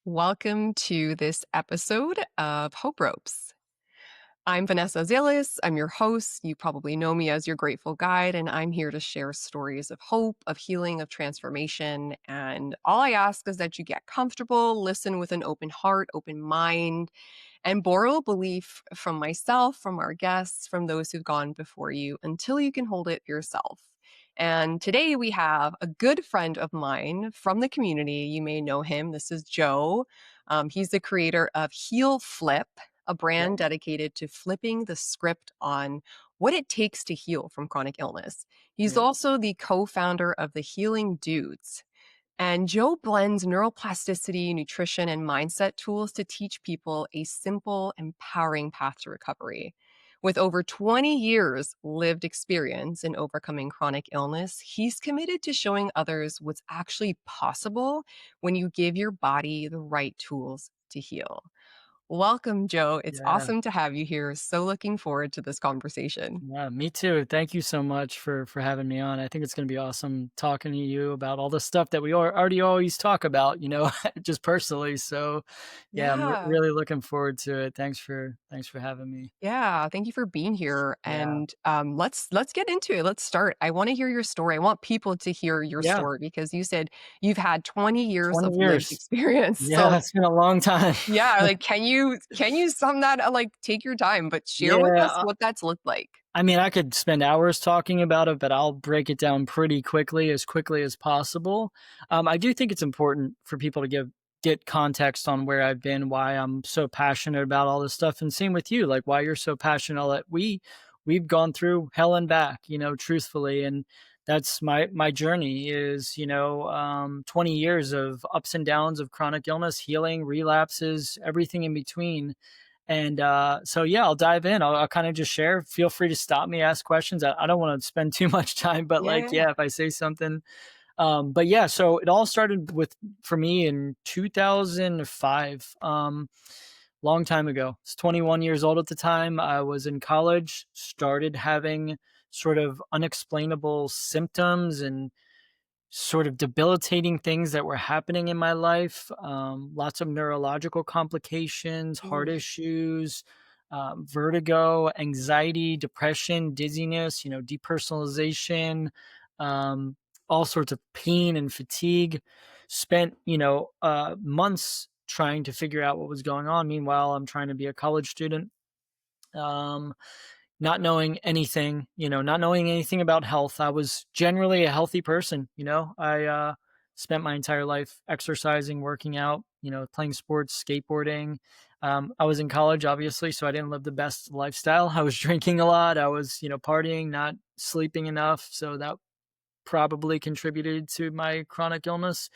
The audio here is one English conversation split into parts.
Welcome to this episode of Hope Ropes. I'm Vanessa Zilis. I'm your host. You probably know me as your grateful guide, and I'm here to share stories of hope, of healing, of transformation. And all I ask is that you get comfortable, listen with an open heart, open mind, and borrow belief from myself, from our guests, from those who've gone before you until you can hold it yourself. And today we have a good friend of mine from the community. You may know him. This is Joe. He's the creator of Heal Flip, a Yeah, brand dedicated to flipping the script on what it takes to heal from chronic illness. He's yeah, also the co founder of the Healing Dudes. And Joe blends neuroplasticity, nutrition, and mindset tools to teach people a simple, empowering path to recovery. With over 20 years lived experience in overcoming chronic illness, he's committed to showing others what's actually possible when you give your body the right tools to heal. Welcome, Joe. It's yeah, awesome to have you here. So looking forward to this conversation. yeah, me too. Thank you so much for having me on. I think it's gonna be awesome talking to you about all the stuff that we already always talk about, just personally. So, yeah, I'm Yeah. really looking forward to it. Thanks for having me. Yeah, thank you for being here. Yeah, And let's get into it. Let's start. I want to hear your story. I want people to hear your yeah, story because you said you've had 20 years 20 of lived years. experience. Yeah, So it's been a long time. yeah, like can you sum that like take your time, but share with Yeah, us what that's looked like. I mean, I could spend hours talking about it, but I'll break it down pretty quickly as possible. I do think it's important for people to get context on where I've been, why I'm so passionate about all this stuff, and same with you, like why you're so passionate. That we've gone through hell and back, truthfully, and that's my journey is 20 years of ups and downs of chronic illness, healing, relapses, everything in between. And so, yeah, I'll dive in. I'll kind of just share. Feel free to stop me, ask questions. I don't want to spend too much time, but like, Yeah. yeah, if I say something. But yeah, so it all started for me in 2005. Long time ago. I was 21 years old at the time. I was in college, started having sort of unexplainable symptoms and sort of debilitating things that were happening in my life. Lots of neurological complications, heart Oof. issues, vertigo, anxiety, depression, dizziness, depersonalization, um, all sorts of pain and fatigue. Spent, months trying to figure out what was going on. Meanwhile, I'm trying to be a college student. Um, not knowing anything, not knowing anything about health. I was generally a healthy person, I spent my entire life exercising, working out, playing sports, skateboarding. I was in college, obviously, so I didn't live the best lifestyle. I was drinking a lot. I was, partying, not sleeping enough. So that probably contributed to my chronic illness.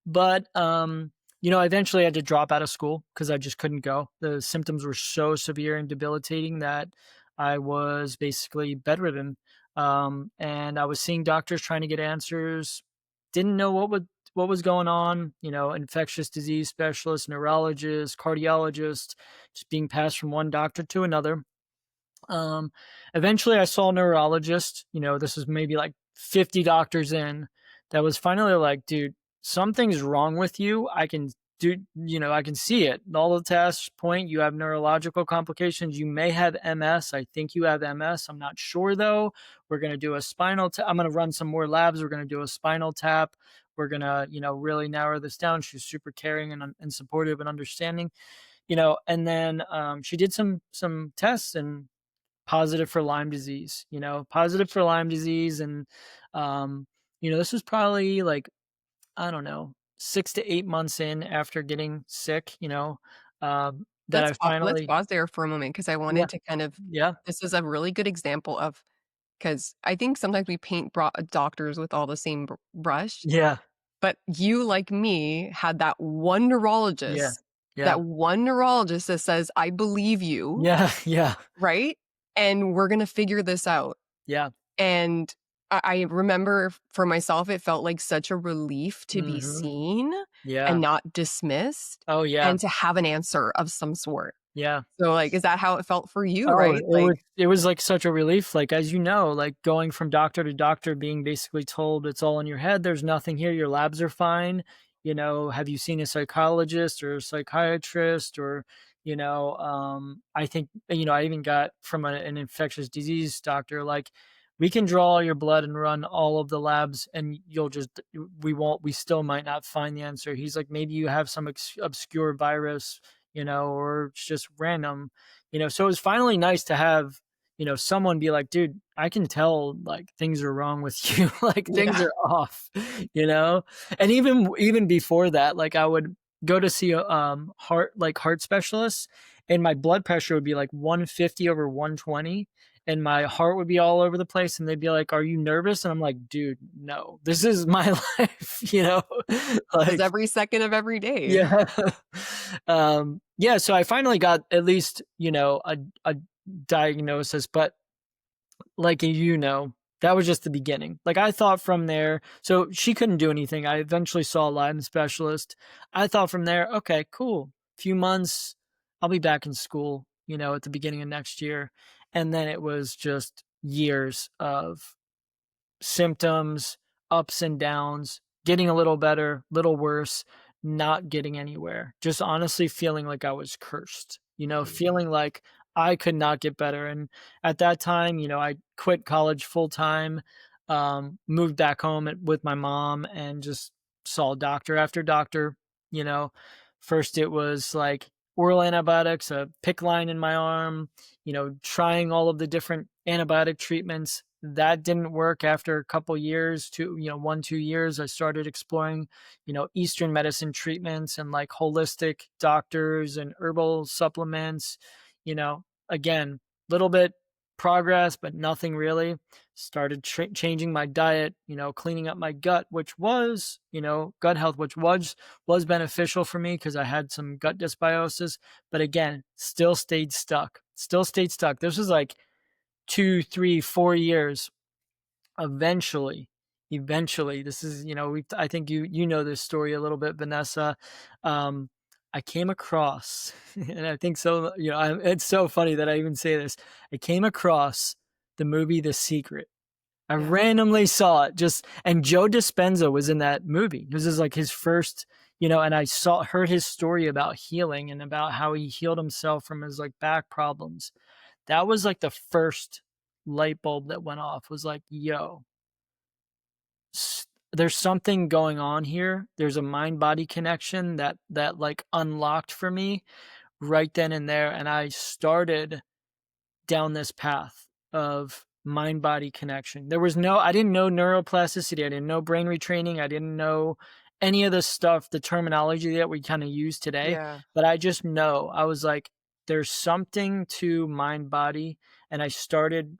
But, I eventually had to drop out of school because I just couldn't go. The symptoms were so severe and debilitating that I was basically bedridden. And I was seeing doctors trying to get answers. Didn't know what was going on. Infectious disease specialist, neurologist, cardiologist, just being passed from one doctor to another. Um, Eventually I saw a neurologist, this was maybe like 50 doctors in, that was finally like, dude, something's wrong with you. I can see it. All the tests point you have neurological complications. You may have MS. I think you have MS. I'm not sure though. We're going to do a I'm going to run some more labs. We're going to do a spinal tap. We're going to, really narrow this down. She's super caring and supportive and understanding, and then she did some tests and positive for Lyme disease, positive for Lyme disease. And, this was probably like, I don't know, 6 to 8 months in after getting sick, that I Let's finally, pause there for a moment because I yeah, wanted to kind of yeah, this is a really good example of because I think sometimes we paint doctors with all the same brush. yeah, But you, like me, had yeah, yeah, that one neurologist that says, "I believe you," yeah, yeah, right? And we're gonna figure this out. yeah, And I remember for myself, it felt like such a relief to be hmm, seen yeah, and not dismissed oh, yeah, and to have an answer of some sort. yeah. So, like, is that how it felt for you, Oh, right? Like it was like such a relief, like, as like going from doctor to doctor being basically told it's all in your head, there's nothing here, your labs are fine, have you seen a psychologist or a psychiatrist? Or, I think, I even got from an infectious disease doctor, like, we can draw all your blood and run all of the labs, and we still might not find the answer. He's like, maybe you have some obscure virus, or it's just random, so it was finally nice to have, someone be like, dude, I can tell, like, things are wrong with you, like, things Yeah. are off, you know? And even before that, like, I would go to see a heart specialist, and my blood pressure would be like 150 over 120, and my heart would be all over the place, and they'd be like, "Are you nervous?" And I'm like, "Dude, no. This is my life," you know? This is Like, every second of every day. yeah. Yeah, so I finally got at least, a diagnosis, but like, that was just the beginning. Like, I thought from there, so she couldn't do anything. I eventually saw a Lyme specialist. I thought from there, okay, cool. Few months, I'll be back in school, at the beginning of next year. And then it was just years of symptoms, ups and downs, getting a little better, little worse, not getting anywhere. Just honestly feeling like I was cursed, feeling like I could not get better. And at that time, I quit college full time, moved back home with my mom, and just saw doctor after doctor. You know, First it was like oral antibiotics, a pick line in my arm, trying all of the different antibiotic treatments. That didn't work. After a couple years, 1, 2 years, I started exploring, Eastern medicine treatments and like holistic doctors and herbal supplements. Again, little bit progress, but nothing really. Started changing my diet, cleaning up my gut, which was, gut health, which was beneficial for me because I had some gut dysbiosis. But again, still stayed stuck. Still stayed stuck. This was like 2, 3, 4 years. Eventually, this is, I think you know this story a little bit, Vanessa. Um, I came across, and I think so, it's so funny that I even say this. I came across the movie The Secret. I Yeah. randomly saw it, and Joe Dispenza was in that movie. This is like his first, and I heard his story about healing and about how he healed himself from his like back problems. That was like the first light bulb that went off, was like, yo, there's something going on here. There's a mind body connection that like unlocked for me right then and there. And I started down this path of mind body connection. I didn't know neuroplasticity. I didn't know brain retraining. I didn't know any of the stuff, the terminology that we kind of use today. Yeah. But I just know, I was like, there's something to mind body. And I started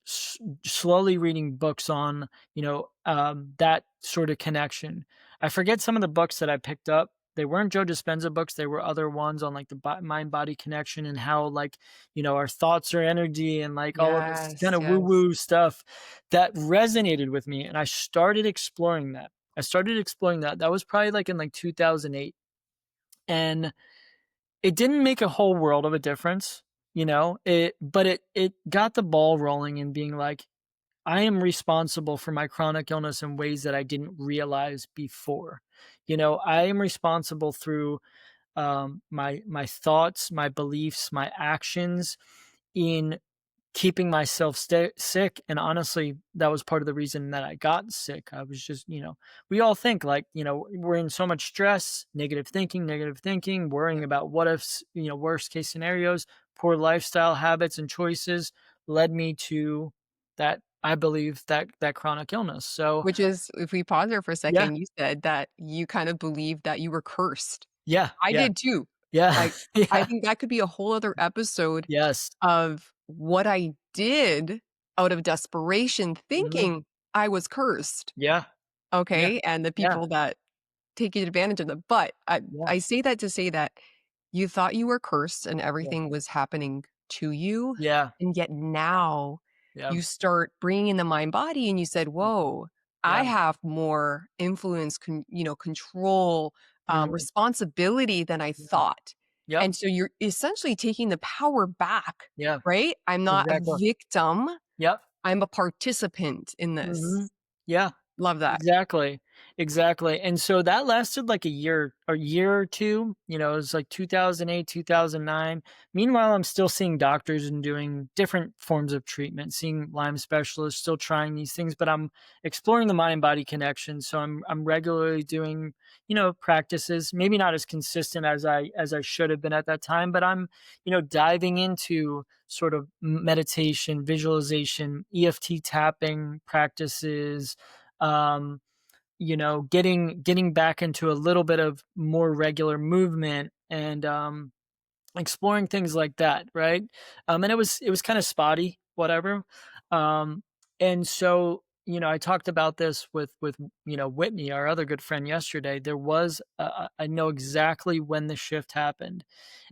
slowly reading books on, that sort of connection. I forget some of the books that I picked up. They weren't Joe Dispenza books. They were other ones on like the mind body connection, and how, like, our thoughts are energy, and like all of this Yes, kind of woo yes. woo stuff that resonated with me. And I started exploring that. That was probably like in like 2008. And it didn't make a whole world of a difference, but it got the ball rolling, and being like, I am responsible for my chronic illness in ways that I didn't realize before. I am responsible through, my thoughts, my beliefs, my actions, in keeping myself sick. And honestly, that was part of the reason that I got sick. I was just, we all think like, we're in so much stress, negative thinking, worrying Yep. about what ifs, worst case scenarios. Poor lifestyle habits and choices led me to that, I believe, that chronic illness. So Which is, if we pause there for a yeah, second, you said that you kind of believed that you were cursed. yeah, I yeah, did too. yeah, Like, I yeah, think that could be a whole other episode yes, of what I did out of desperation mhm, thinking I was cursed, yeah, yeah, okay, and the yeah, people that taking advantage of them, but yeah, I say that to say that you thought you were cursed and yeah, everything was happening to you, yeah, and yet now yeah, you start bringing in the mind body and you said, "Whoa, I yeah, have more influence, control, mhm, responsibility than I yeah, thought." yep, And so you're essentially taking the power back, yeah, right? I'm not a exactly, victim, yep. I'm a participant in this. Mhm. Yeah, Love that. exactly. Exactly, and so that lasted like a year or 2, you know, it was like 2008, 2009. Meanwhile, I'm still seeing doctors and doing different forms of treatment, seeing Lyme specialists, still trying these things, but I'm exploring the mind-body connection, so I'm regularly doing, you know, practices, maybe not as consistent as I should have been at that time, but I'm, you know, diving into sort of meditation, visualization, EFT tapping practices, um you know, getting back into a little bit of more regular movement and exploring things like that, right? And it was kind of spotty, whatever. Um, and so, you know, I talked about this with you know, Whitney, our other good friend, yesterday. There was I know exactly when the shift happened,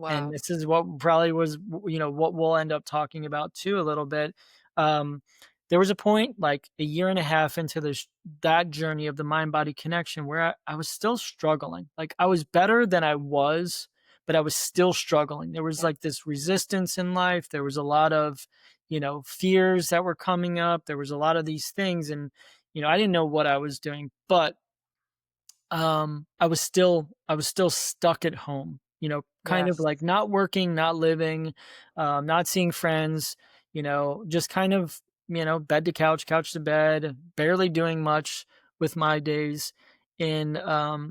and Wow. this is what probably was you know, what we'll end up talking about too a little bit. um there was a point like a year and a half into this that journey of the mind body connection where I was still struggling. Like, I was better than I was, but I was still struggling. There was Yeah. like this resistance in life. There was a lot of, you know, fears that were coming up. There was a lot of these things, and you know, I didn't know what I was doing, but I was still stuck at home, you know, kind of Yes. like not working, not living, not seeing friends, you know, just kind of, you know, bed to couch, couch to bed, barely doing much with my days. In I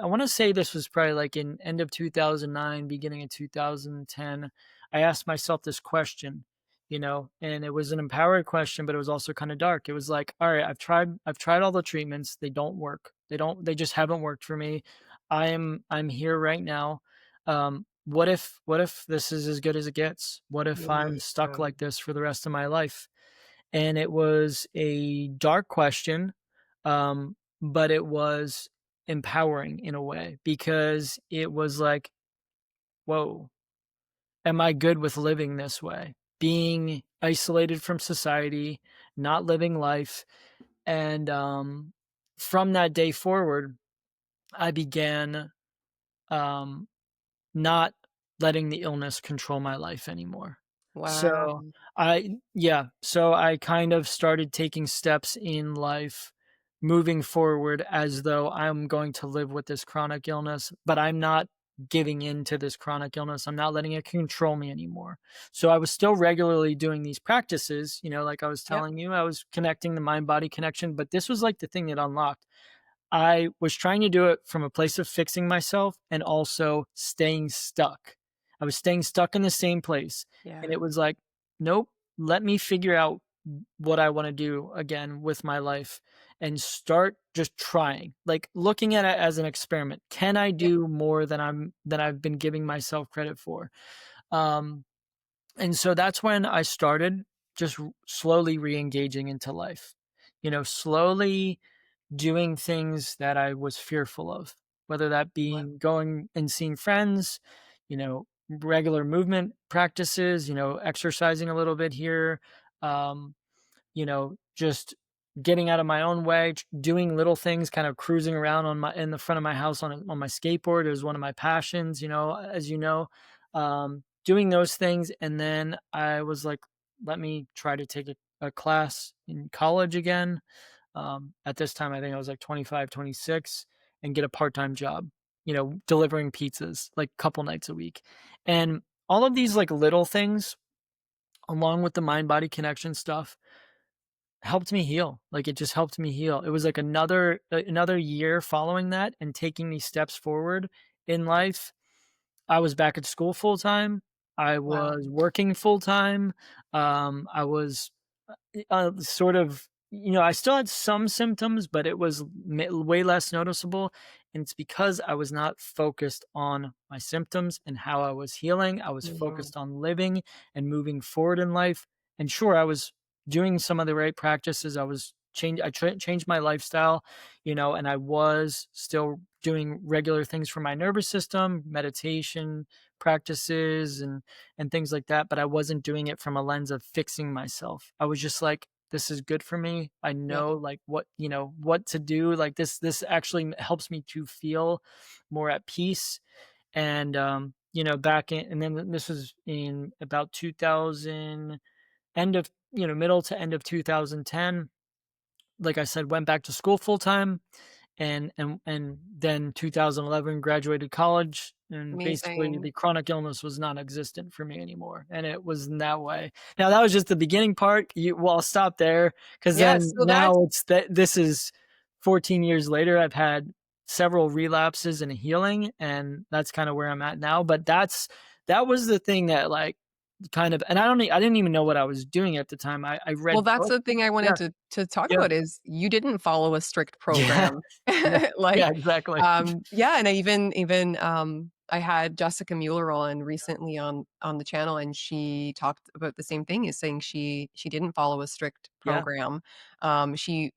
want to say this was probably like in end of 2009, beginning of 2010. I asked myself this question, you know, and it was an empowered question, but it was also kind of dark. It was like, all right, I've tried all the treatments. They don't work. They just haven't worked for me. I'm here right now. What if this is as good as it gets? What if Yeah. I'm stuck like this for the rest of my life? And it was a dark question, but it was empowering in a way because it was like, whoa, am I good with living this way? Being isolated from society, not living life. And from that day forward, I began um, not letting the illness control my life anymore. Wow. So yeah, so I kind of started taking steps in life moving forward as though I'm going to live with this chronic illness, but I'm not giving in to this chronic illness. I'm not letting it control me anymore. So I was still regularly doing these practices, you know, like I was Yep. telling you, I was connecting the mind body connection, but this was like the thing that unlocked. I was trying to do it from a place of fixing myself and also staying stuck. I was staying stuck in the same place. And Yeah. it was like, nope, let me figure out what I want to do again with my life and start just trying. Like, looking at it as an experiment. Can I Yep. do more than I've been giving myself credit for? Um and so that's when I started just slowly re-engaging into life. You know, slowly doing things that I was fearful of, whether that Wow. being going and seeing friends, you know, regular movement practices, you know, exercising a little bit here, um, you know, just getting out of my own way, doing little things, kind of cruising around on my in the front of my house on my skateboard is one of my passions, you know, as you know, doing those things, and then I was like, let me try to take a class in college again. At this time, I think I was like 25, 26, and get a part-time job, you know, delivering pizzas like a couple nights a week. And all of these like little things, along with the mind body connection stuff, helped me heal. Like, it just helped me heal. It was like another year following that and taking these steps forward in life. I was back at school full time. I Wow. was working full time. I was sort of, you know, I still had some symptoms, but it was way less noticeable. And it's because I was not focused on my symptoms and how I was healing. I was Mhm. focused on living and moving forward in life. And sure, I was doing some of the right practices. I changed my lifestyle, you know, and I was still doing regular things for my nervous system, meditation practices, and things like that, but I wasn't doing it from a lens of fixing myself. I was just like, this is good for me. I Yeah. know like what, you know, what to do. Like, this actually helps me to feel more at peace. And you know, back in and then this was in about 2000, end of, you know, middle to end of 2010. Like I said, went back to school full time, and then 2011 graduated college, and basically Amazing. the chronic illness was non-existent for me anymore, and it was in that way. Now that was just the beginning part. Well, I'll stop there because Yeah, then so that's now it's that this is 14 years later. I've had several relapses and healing, and that's kind of where I'm at now. But that was the thing that like kind of, and I didn't even know what I was doing at the time. I well, read that's books. the thing I Yeah, wanted to talk yeah, about is you didn't follow a strict yeah, program. yeah, yeah, Like, exactly. yeah, and I I had Jessica Mueller on recently on the channel, and she talked about the same thing, is saying she didn't follow a strict Yeah, program. She,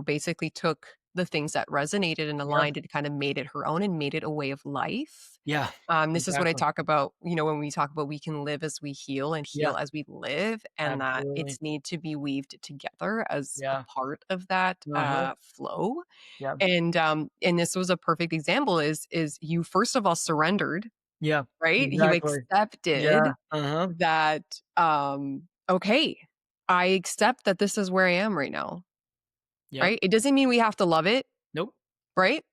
basically took the things that resonated and yeah. aligned and kind of made it her own and made it a way of life. Yeah, This is what I exactly. talk about, when we talk about we can live as we heal and Yeah, heal as we live, and that absolutely. it's need to be weaved together as a Yeah, part of that uh-huh. flow. Yeah, And this was a perfect example is you first of all surrendered, yeah, right? You exactly. Yeah, accepted uh-huh. that, okay, I accept that this is where I am right now, Yep. right? It doesn't mean we have to love it, Nope. right?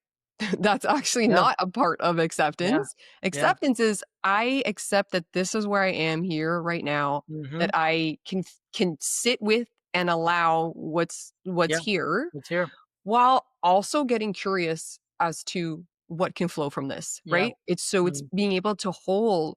That's actually Yeah, not a part of yeah, acceptance. yeah. Acceptance is I accept that this is where I am here right now, that Mhm. I can sit with and allow what's Yeah, here, it's here. while also getting curious as to what can flow from this, Yeah. right? It's Mm. being able to hold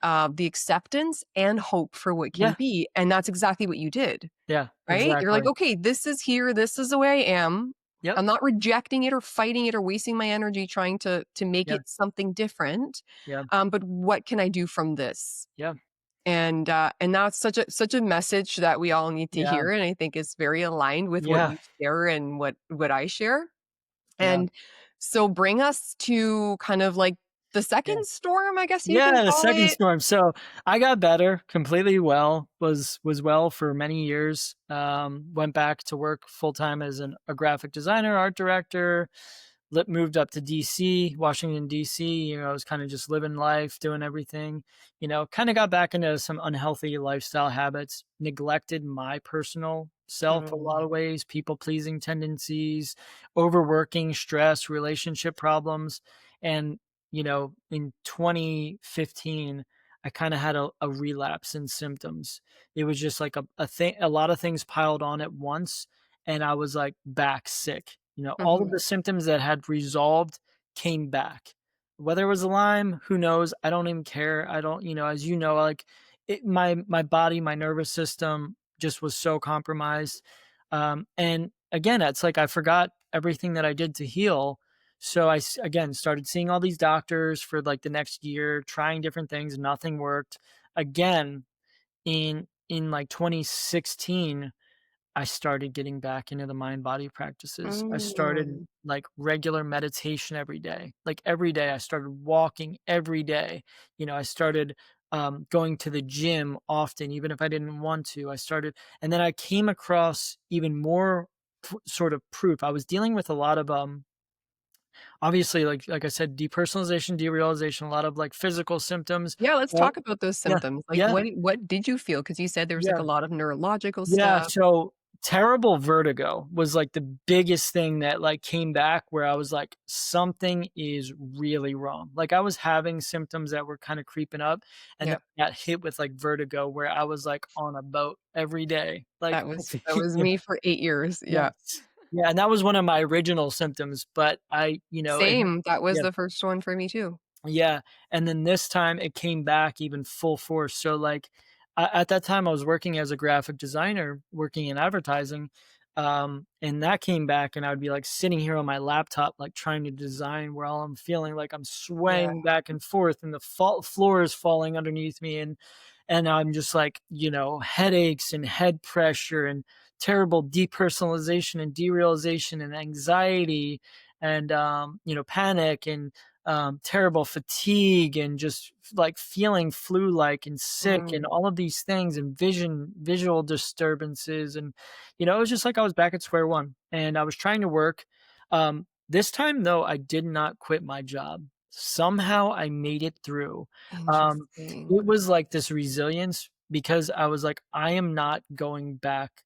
the acceptance and hope for what can Yeah, be, and that's exactly what you did. yeah, Right? You're like, exactly. "Okay, this is here, this is the way I am. Yep. I'm not rejecting it or fighting it or wasting my energy trying to make Yeah, it something different, yeah, but what can I do from this?" yeah, And that's such a message that we all need to yeah, hear, and I think is very aligned with what yeah, you share and what I share. yeah, And so bring us to kind of like the yeah. second storm, I guess you can Yeah, the call second it. storm. So, I got better, completely well, was well for many years, went back to work full-time as a graphic designer, art director, moved up to DC, Washington, DC. I was kind of just living life, doing everything, kind of got back into some unhealthy lifestyle habits, neglected my personal self a lot Mm, of ways, people pleasing tendencies, overworking, stress, relationship problems. And, in 2015, I kind of had a relapse in symptoms. It was just like a thing, a lot of things piled on at once. And I was like back sick. All of mhm, the symptoms that had resolved came back. Whether it was Lyme, who knows? I don't even care. I don't, as you know, like my body, my nervous system just was so compromised. And again, it's like I forgot everything that I did to heal. So again started seeing all these doctors for like the next year, trying different things. Nothing worked. Again, in like 2016, I started getting back into the mind body practices. I started mm. like regular meditation every day. Like every day, I started walking every day. I started going to the gym often, even if I didn't want to. And then I came across even more sort of proof. I was dealing with a lot of obviously, like I said, depersonalization, derealization, a lot of like physical symptoms. Yeah, let's But talk about those yeah, symptoms. Like, yeah, what did you feel? Because you said there was, like, yeah. a lot of neurological Yeah, stuff. so terrible vertigo was, like, the biggest thing that, like, came back where I was like, "Something is really wrong." Like, I was having symptoms that were kinda creeping up, and then Yeah, I got hit with, like, vertigo where I was, like, on a boat every day. Like, that was yeah, me for 8 years, yeah. yeah. Yeah, and that was one of my original symptoms, but it Same, that was yeah. the first one for me too. Yeah, and then this time it came back even full force. So, like, at that time, I was working as a graphic designer, working in advertising, and that came back, and I would be like sitting here on my laptop, like trying to design, where all I'm feeling like I'm Yeah, swaying back and forth, and the floor is falling underneath me, and I'm just like, headaches and head pressure and terrible depersonalization and derealization and anxiety and panic and terrible fatigue and just like feeling flu-like and sick and mm, all of these things and visual disturbances. And it was just like I was back at square one and I was trying to work. This time though, I did not quit my job. Somehow I made it through. um, interesting. it was like this resilience because I was like, I am not going back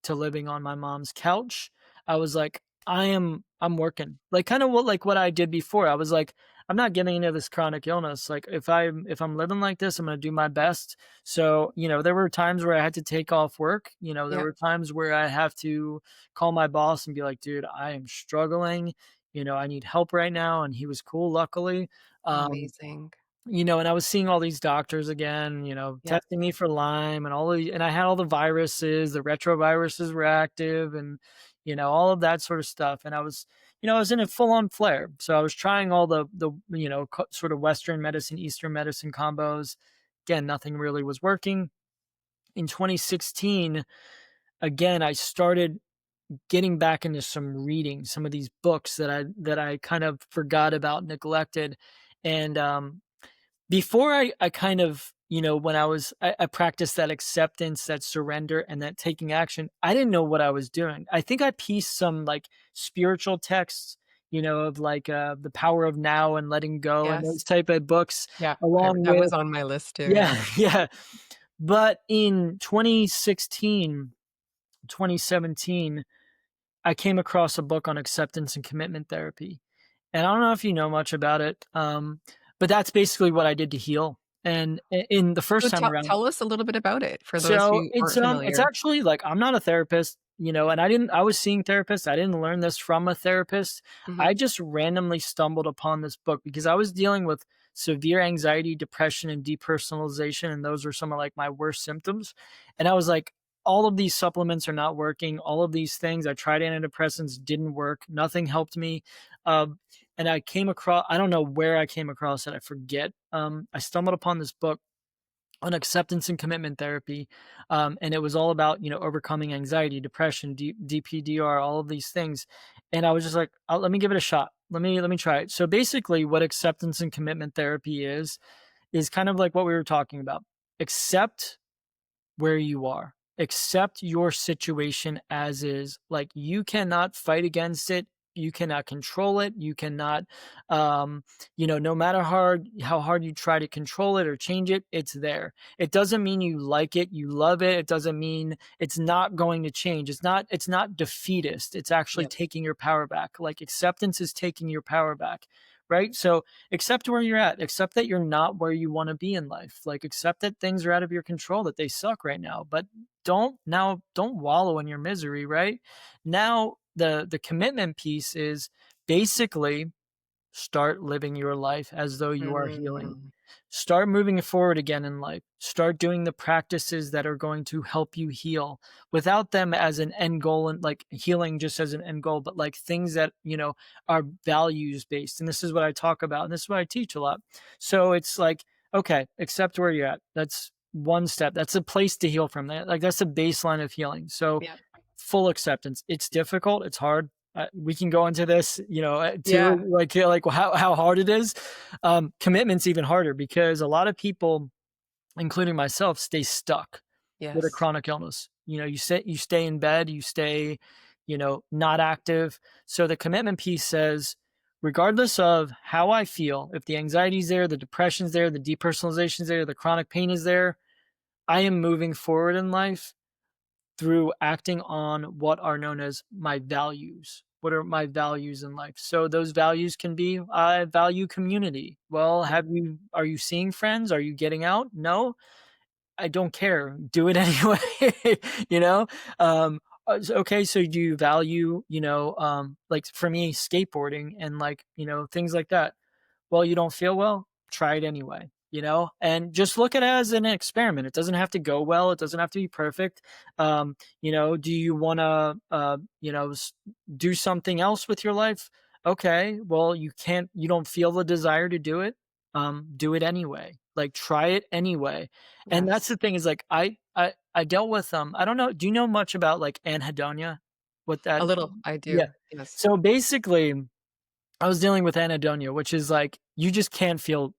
to living on my mom's couch. I was like, I'm working. Like, kinda what I did before. I was like, "I'm not getting into this chronic illness. Like, if I'm living like this, I'm gonna do my best." So, there were times where I had to take off work. There Yep. were times where I have to call my boss and be like, "Dude, I am struggling. I need help right now." And he was cool, luckily. Um Amazing. and I was seeing all these doctors again, Yep. testing me for Lyme and and I had all the viruses, the retroviruses were active and, all of that sort of stuff. And I was in a full on flare. So I was trying all the sort of Western medicine, Eastern medicine combos. Again, nothing really was working. In 2016, again, I started getting back into some reading, some of these books that I kind of forgot about, neglected. And, before I kind of, when I practiced that acceptance, that surrender, and that taking action, I didn't know what I was doing. I think I pieced some like spiritual texts, of like the power of now and letting go and those Yes. type of books Yeah. along That with was on my list too, yeah, yeah. yeah. But in 2016, 2017, I came across a book on acceptance and commitment therapy. And I don't know if you know much about it, but that's basically what I did to heal. And in the So first time around, tell us a little bit about it for those so who it's aren't familiar. actually like I'm not a therapist, and I was seeing therapists. I didn't learn this from a therapist. Mhm. I just randomly stumbled upon this book because I was dealing with severe anxiety, depression, and depersonalization, and those were some of like my worst symptoms. And I was like, all of these supplements are not working. All of these things I tried antidepressants didn't work. Nothing helped me. And I came across I don't know where I came across it. I forget. I stumbled upon this book on acceptance and commitment therapy. And it was all about, overcoming anxiety, depression, DPDR, all of these things. And I was just like, let me give it a shot. Let me try it. So basically what acceptance and commitment therapy is kind of like what we were talking about. Accept where you are. Accept your situation as is. Like, you cannot fight against it. You cannot control it. You cannot, no matter how hard you try to control it or change it, it's there. It doesn't mean you like it, you love it. It doesn't mean it's not going to change. It's not defeatist. It's actually Yep. taking your power back. Like, acceptance is taking your power back. Right. So accept where you're at. Accept that you're not where you want to be in life. Like, accept that things are out of your control, that they suck right now. But don't wallow in your misery, right? Now the commitment piece is basically start living your life as though you are healing. Mm. Start moving forward again in life. Start doing the practices that are going to help you heal without them as an end goal and like healing just as an end goal, but like things that, are values based. And this is what I talk about. And this is what I teach a lot. So it's like, okay, accept where you're at. That's one step. That's a place to heal from. That like that's a baseline of healing. So Yeah. full acceptance. It's difficult. It's hard. We can go into this, Yeah. too, like how hard it is. Commitment's even harder because a lot of people, including myself, stay stuck with a Yes. chronic illness. You stay in bed, you stay, not active. So the commitment piece says, regardless of how I feel, if the anxiety's there, the depression's there, the depersonalization's there, the chronic pain is there, I am moving forward in life through acting on what are known as my values. What are my values in life? So those values can be I value community. Well, Yep. are you seeing friends? Are you getting out? No, I don't care. Do it anyway. you know. Okay, so do you value, like for me, skateboarding and like things like that? Well, you don't feel well, try it anyway, and just look at it as an experiment. It doesn't have to go well. It doesn't have to be perfect. Do you want to, do something else with your life? Okay. Well, you don't feel the desire to do it. Do it anyway. Like, try it anyway. And that's Yes. the thing is like, I dealt with, I don't know. Do you know much about like anhedonia? What that, A little, I yeah. do. Yes. So basically, I was dealing with anhedonia, which is like you just can't feel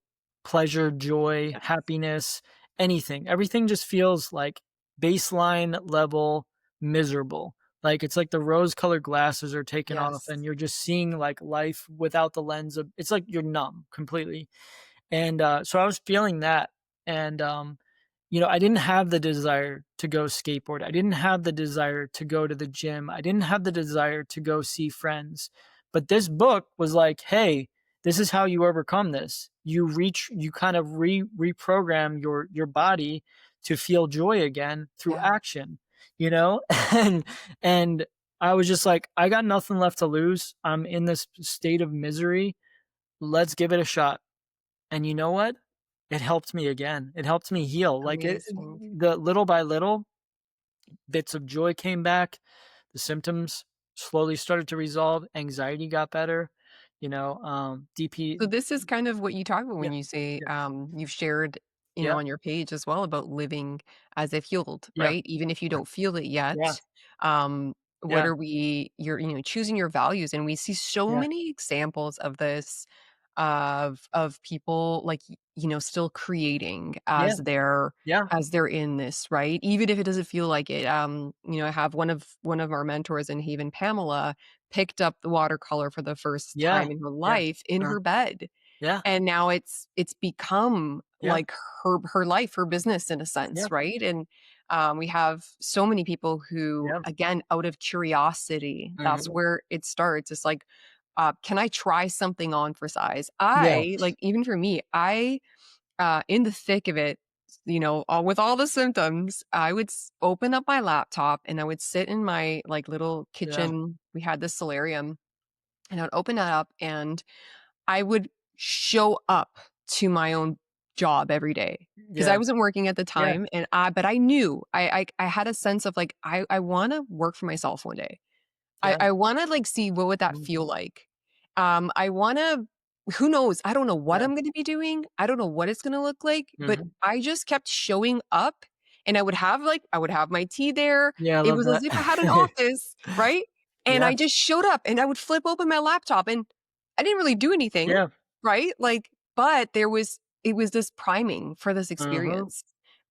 pleasure, joy, Yes. happiness, anything. Everything just feels like baseline level miserable. Like it's like the rose-colored glasses are taken off Yes. and you're just seeing like life without the lens of it's like you're numb completely. And so I was feeling that. And I didn't have the desire to go skateboard. I didn't have the desire to go to the gym. I didn't have the desire to go see friends. But this book was like, "Hey, this is how you overcome this. You kind of reprogram your body to feel joy again through Yeah, action." You know? And and I was just like, "I got nothing left to lose. I'm in this state of misery. Let's give it a shot." And you know what? It helped me again. It helped me heal. Like, amazing. the little by little, bits of joy came back, the symptoms slowly started to resolve, anxiety got better, DP. So this is kind of what you talk about Yeah, when you say, yeah, you've shared, yeah, on your page as well about living as if healed, yeah, right? Even if you don't feel it yeah, yet, um, what yeah, are we you're, choosing your values, and we see so yeah, many examples of this, of people like, still creating yeah, yeah, as they're in this, right? Even if it doesn't feel like it. I have one of our mentors in Haven, Pamela, picked up the watercolor for the first yeah, time in her yeah, life in uh, her bed. yeah, And now it's become yeah, like her life, her business in a yeah, sense, right? And, we have so many people who, yeah, again, out of curiosity, that's mhm, where it starts. It's like, can I try something on for size? yeah, Even for me, in the thick of it, with all the symptoms, I would open up my laptop and I would sit in my like little yeah, kitchen. We had this solarium, and I would open that up and I would show up to my own job every day because yeah, I wasn't working at the yeah, time, and but I knew I had a sense of like I want to work for myself one day. yeah, I wanna, like, see what would that mhm, feel like. I wanna who knows? I don't know what yeah, I'm gonna be doing. I don't know what it's gonna look like, but mhm, I just kept showing up, and I would have my tea there. yeah, I It love was as that. if I had an office, right? And Yeah, I just showed up, and I would flip open my laptop, and I didn't really do anything, yeah, right? Like, but it was this priming for this mhm, experience,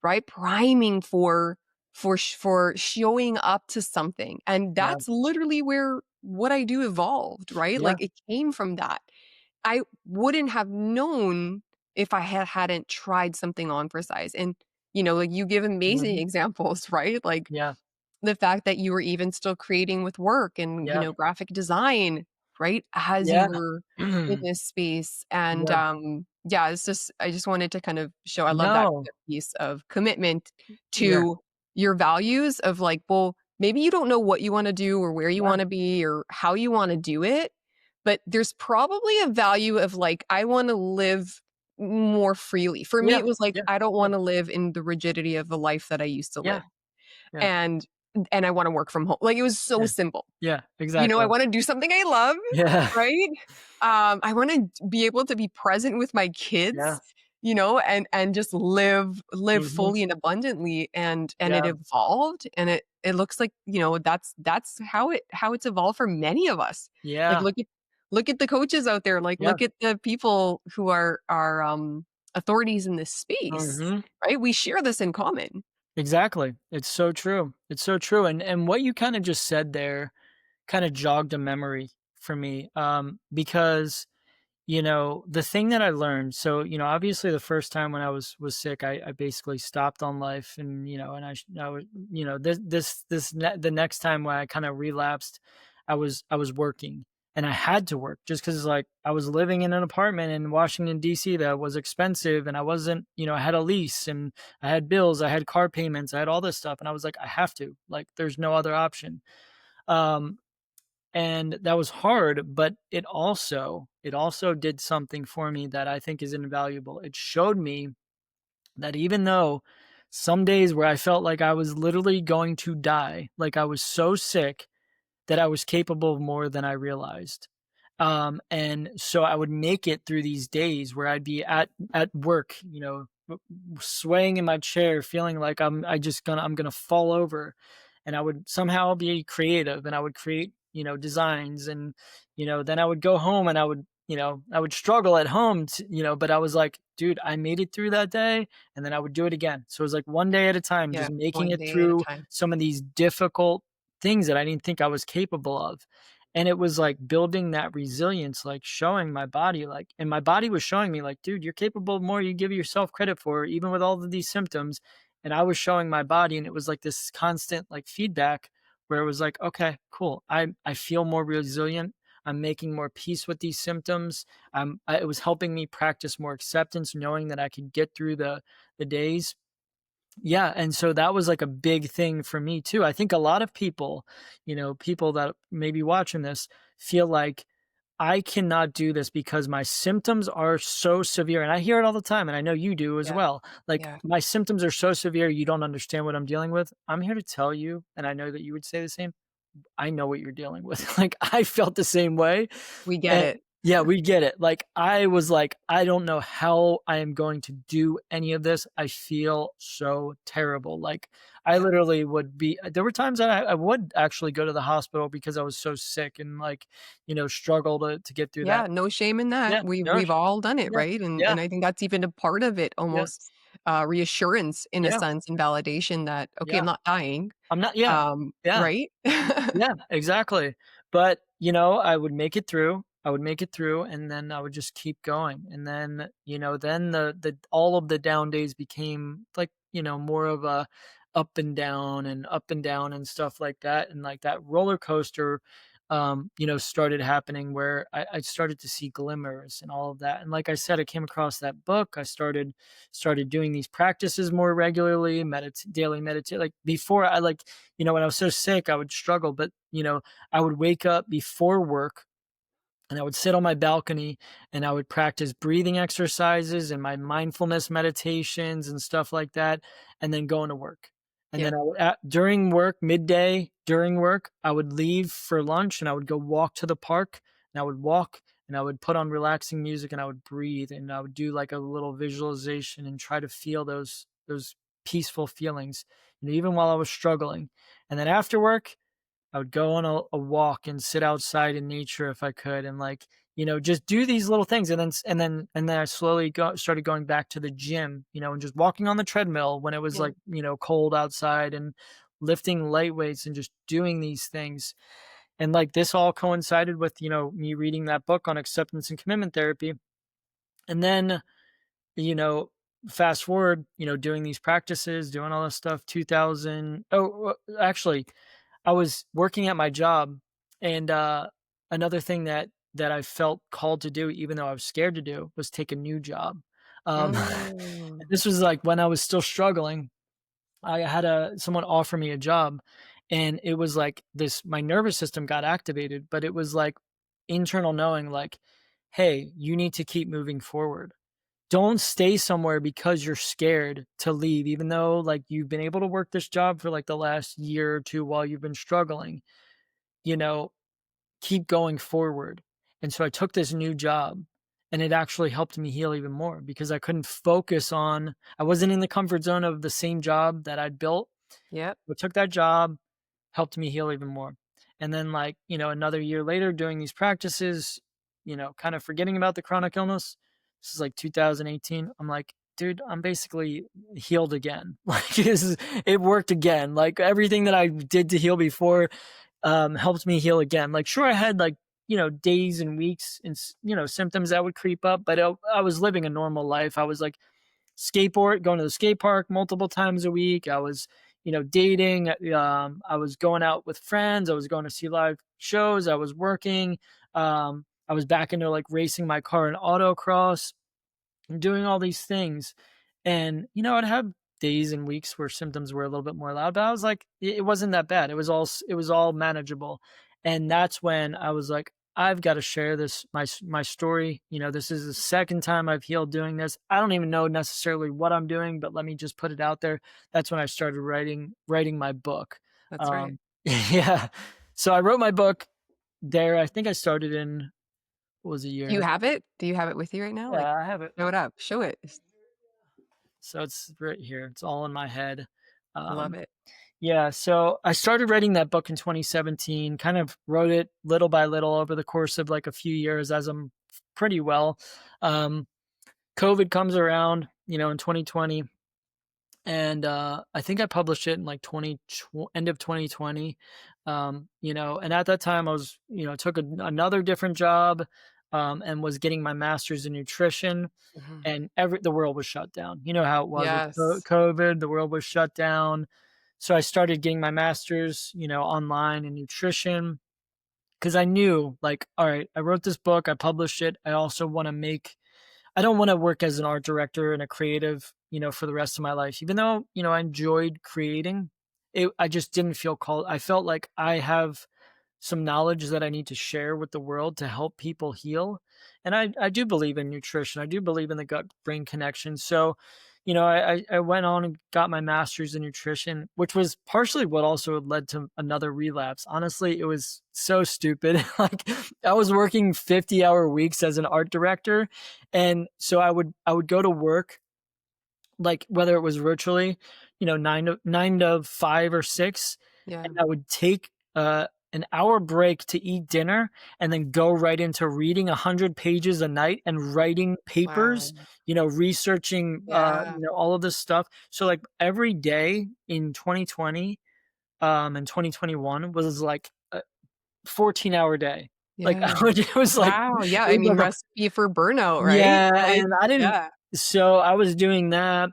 right? Priming for showing up to something, and yeah, that's literally where what I do evolved, right? yeah, Like, it came from that. I wouldn't have known if I hadn't tried something on for size, and, like, you give amazing mhm, examples, right? Like, yeah, the fact that you were even still creating with work and, yeah, graphic design, right, as you yeah, were in this space, and, yeah, yeah, it's just I just wanted to kind of show I love no, that piece of commitment yeah, to your values of, like, well, maybe you don't know what you wanna do or where you yeah, wanna be or how you wanna do it, but there's probably a value of, like, I wanna live more freely. For me, yeah, it was like, yeah, I don't yeah, wanna live in the rigidity of the life that I used to yeah, live, yeah, and I wanna work from home. Like, it was so yeah, simple. yeah, I exactly. wanna do something I love, Yeah, right? I wanna be able to be present with my yeah, kids, and just live mhm, fully and abundantly, and it yeah, evolved, and it looks like, that's how it's evolved for many of us. Like, yeah, look at the coaches out there, like, yeah, look at the people who are, authorities in this space, mhm, right? We share this in common. exactly. It's so true. It's so true, and what you kinda just said there kinda jogged a memory for me, because the thing that I learned, so, obviously the first time when I was sick, I basically stopped on life, and, and I was, the next time when I kind of relapsed, I was working, and I had to work just because, like, I was living in an apartment in Washington D.C. that was expensive, and I wasn't, I had a lease, and I had bills, I had car payments, I had all this stuff, and I was like, I have to, like, there's no other option. Um, and that was hard, but it also did something for me that I think is invaluable. It showed me that even though some days where I felt like I was literally going to die, like I was so sick, that I was capable of more than I realized. And so I would make it through these days where I'd be at work, swaying in my chair, feeling like I'm gonna fall over, and I would somehow be creative, and I would create, designs, and then I would go home, and I would struggle at home, but I was like, dude, I made it through that day, and then I would do it again. So it was like one day at a time, Yeah, just making one it day at a through time. some of these difficult things that I didn't think I was capable of. And it was like building that resilience, like showing my body, like, and my body was showing me, like, dude, you're capable of more you give yourself credit for, even with all of these symptoms. and I was showing my body, and it was like this constant like feedback where it was like, okay, cool. I feel more resilient. I'm making more peace with these symptoms. It was helping me practice more acceptance, knowing that I could get through the days. Yeah, and so that was like a big thing for me too. I think a lot of people, people that may be watching this feel like I cannot do this because my symptoms are so severe. And I hear it all the time, and I know you do as Yeah. well. Like, Yeah. my symptoms are so severe, you don't understand what I'm dealing with. I'm here to tell you, and I know that you would say the same. I know what you're dealing with. Like, I felt the same way. We get And it. yeah, we get it. Like, I was like, I don't know how I am going to do any of this. I feel so terrible. Like, I Yeah. literally would be, there were times that I would actually go to the hospital because I was so sick and like, struggle to get through that. Yeah, no shame in that. Yeah. No, We've all done it, yeah. right? Yeah. And I think that's even a part of it, Yeah. almost, reassurance in a Yeah. sense and validation that, "Okay, Yeah. I'm not dying." I'm not, yeah. Yeah. Right? Yeah, exactly. But, I would make it through. I would make it through, and then I would just keep going. And then, then the all of the down days became like, more of a up and down and stuff like that. And like that roller coaster, started happening where I started to see glimmers and all of that. And like I said, I came across that book. I started doing these practices more regularly, daily meditate. Like before, I like, when I was so sick, I would struggle, but I would wake up before work and I would sit on my balcony and I would practice breathing exercises and my mindfulness meditations and stuff like that, and then go into work. And Yep, then during work, midday during work, I would leave for lunch and I would go walk to the park, and I would walk and I would put on relaxing music and I would breathe and I would do like a little visualization and try to feel those peaceful feelings, even while I was struggling. And then after work, I would go on a walk and sit outside in nature if I could, and like, just do these little things. And then I slowly started going back to the gym, and just walking on the treadmill when it was yeah. like, cold outside, and lifting light weights and just doing these things. And like this all coincided with, me reading that book on acceptance and commitment therapy. And then, you know, fast forward, doing these practices, doing all this stuff, 2000. Oh, actually, I was working at my job, and another thing that I felt called to do, even though I was scared to do, was take a new job. Mm. This was like when I was still struggling. I had someone offer me a job, and it was like this. My nervous system got activated, but it was like internal knowing, like, hey, you need to keep moving forward. Don't stay somewhere because you're scared to leave, even though like you've been able to work this job for like the last year or two while you've been struggling, you know, keep going forward. And so I took this new job, and it actually helped me heal even more because I wasn't in the comfort zone of the same job that I'd built. Yep. I took that job, helped me heal even more. And then, like, another year later doing these practices, kind of forgetting about the chronic illness. This is like 2018. I'm like, dude, I'm basically healed again. Like, it worked again. Like, everything that I did to heal before helped me heal again. Like, sure, I had like, days and weeks and, symptoms that would creep up, but I was living a normal life. I was like, going to the skate park multiple times a week. I was, dating. I was going out with friends. I was going to see live shows. I was working. I was back into like racing my car in autocross and doing all these things. And, I'd have days and weeks where symptoms were a little bit more loud, but I was like, it wasn't that bad. It was all manageable. And that's when I was like, I've got to share my story. This is the second time I've healed doing this. I don't even know necessarily what I'm doing, but let me just put it out there. That's when I started writing my book. That's right. Um, yeah. So I wrote my book there. I think I started in, what was a Do you year? have it? Do you have it with you right now? Like, Yeah, I have it. show it up. Show it. So it's right here. It's all in my head. Love Um, it. yeah, so I started writing that book in 2017, kind of wrote it little by little over the course of like a few years as I'm pretty well. Um, COVID comes around, in 2020, and I think I published it in like end of 2020. And at that time I was, took another different job. and was getting my master's in nutrition, Mhm. and the world was shut down. You know how it was with Yes. COVID, the world was shut down. So I started getting my master's, online in nutrition because I knew, like, all right, I wrote this book, I published it. I don't want to work as an art director and a creative, for the rest of my life. Even though, I enjoyed creating, I just didn't feel called. I felt like I have some knowledge that I need to share with the world to help people heal. And I do believe in nutrition. I do believe in the gut brain connection. So, I went on and got my master's in nutrition, which was partially what also led to another relapse. Honestly, it was so stupid. Like, I was working 50-hour weeks as an art director. And so I would go to work, like, whether it was virtually, 9 to 5 or 6, Yeah. and I would take an hour break to eat dinner and then go right into reading 100 pages a night and writing papers, Wow. researching, Yeah. all of this stuff. So, like, every day in 2020, and 2021 was like a 14-hour day. Like, Yeah. it was like Wow, yeah, it I was mean, like a recipe for burnout, right? yeah, Like and I didn't yeah. so I was doing that,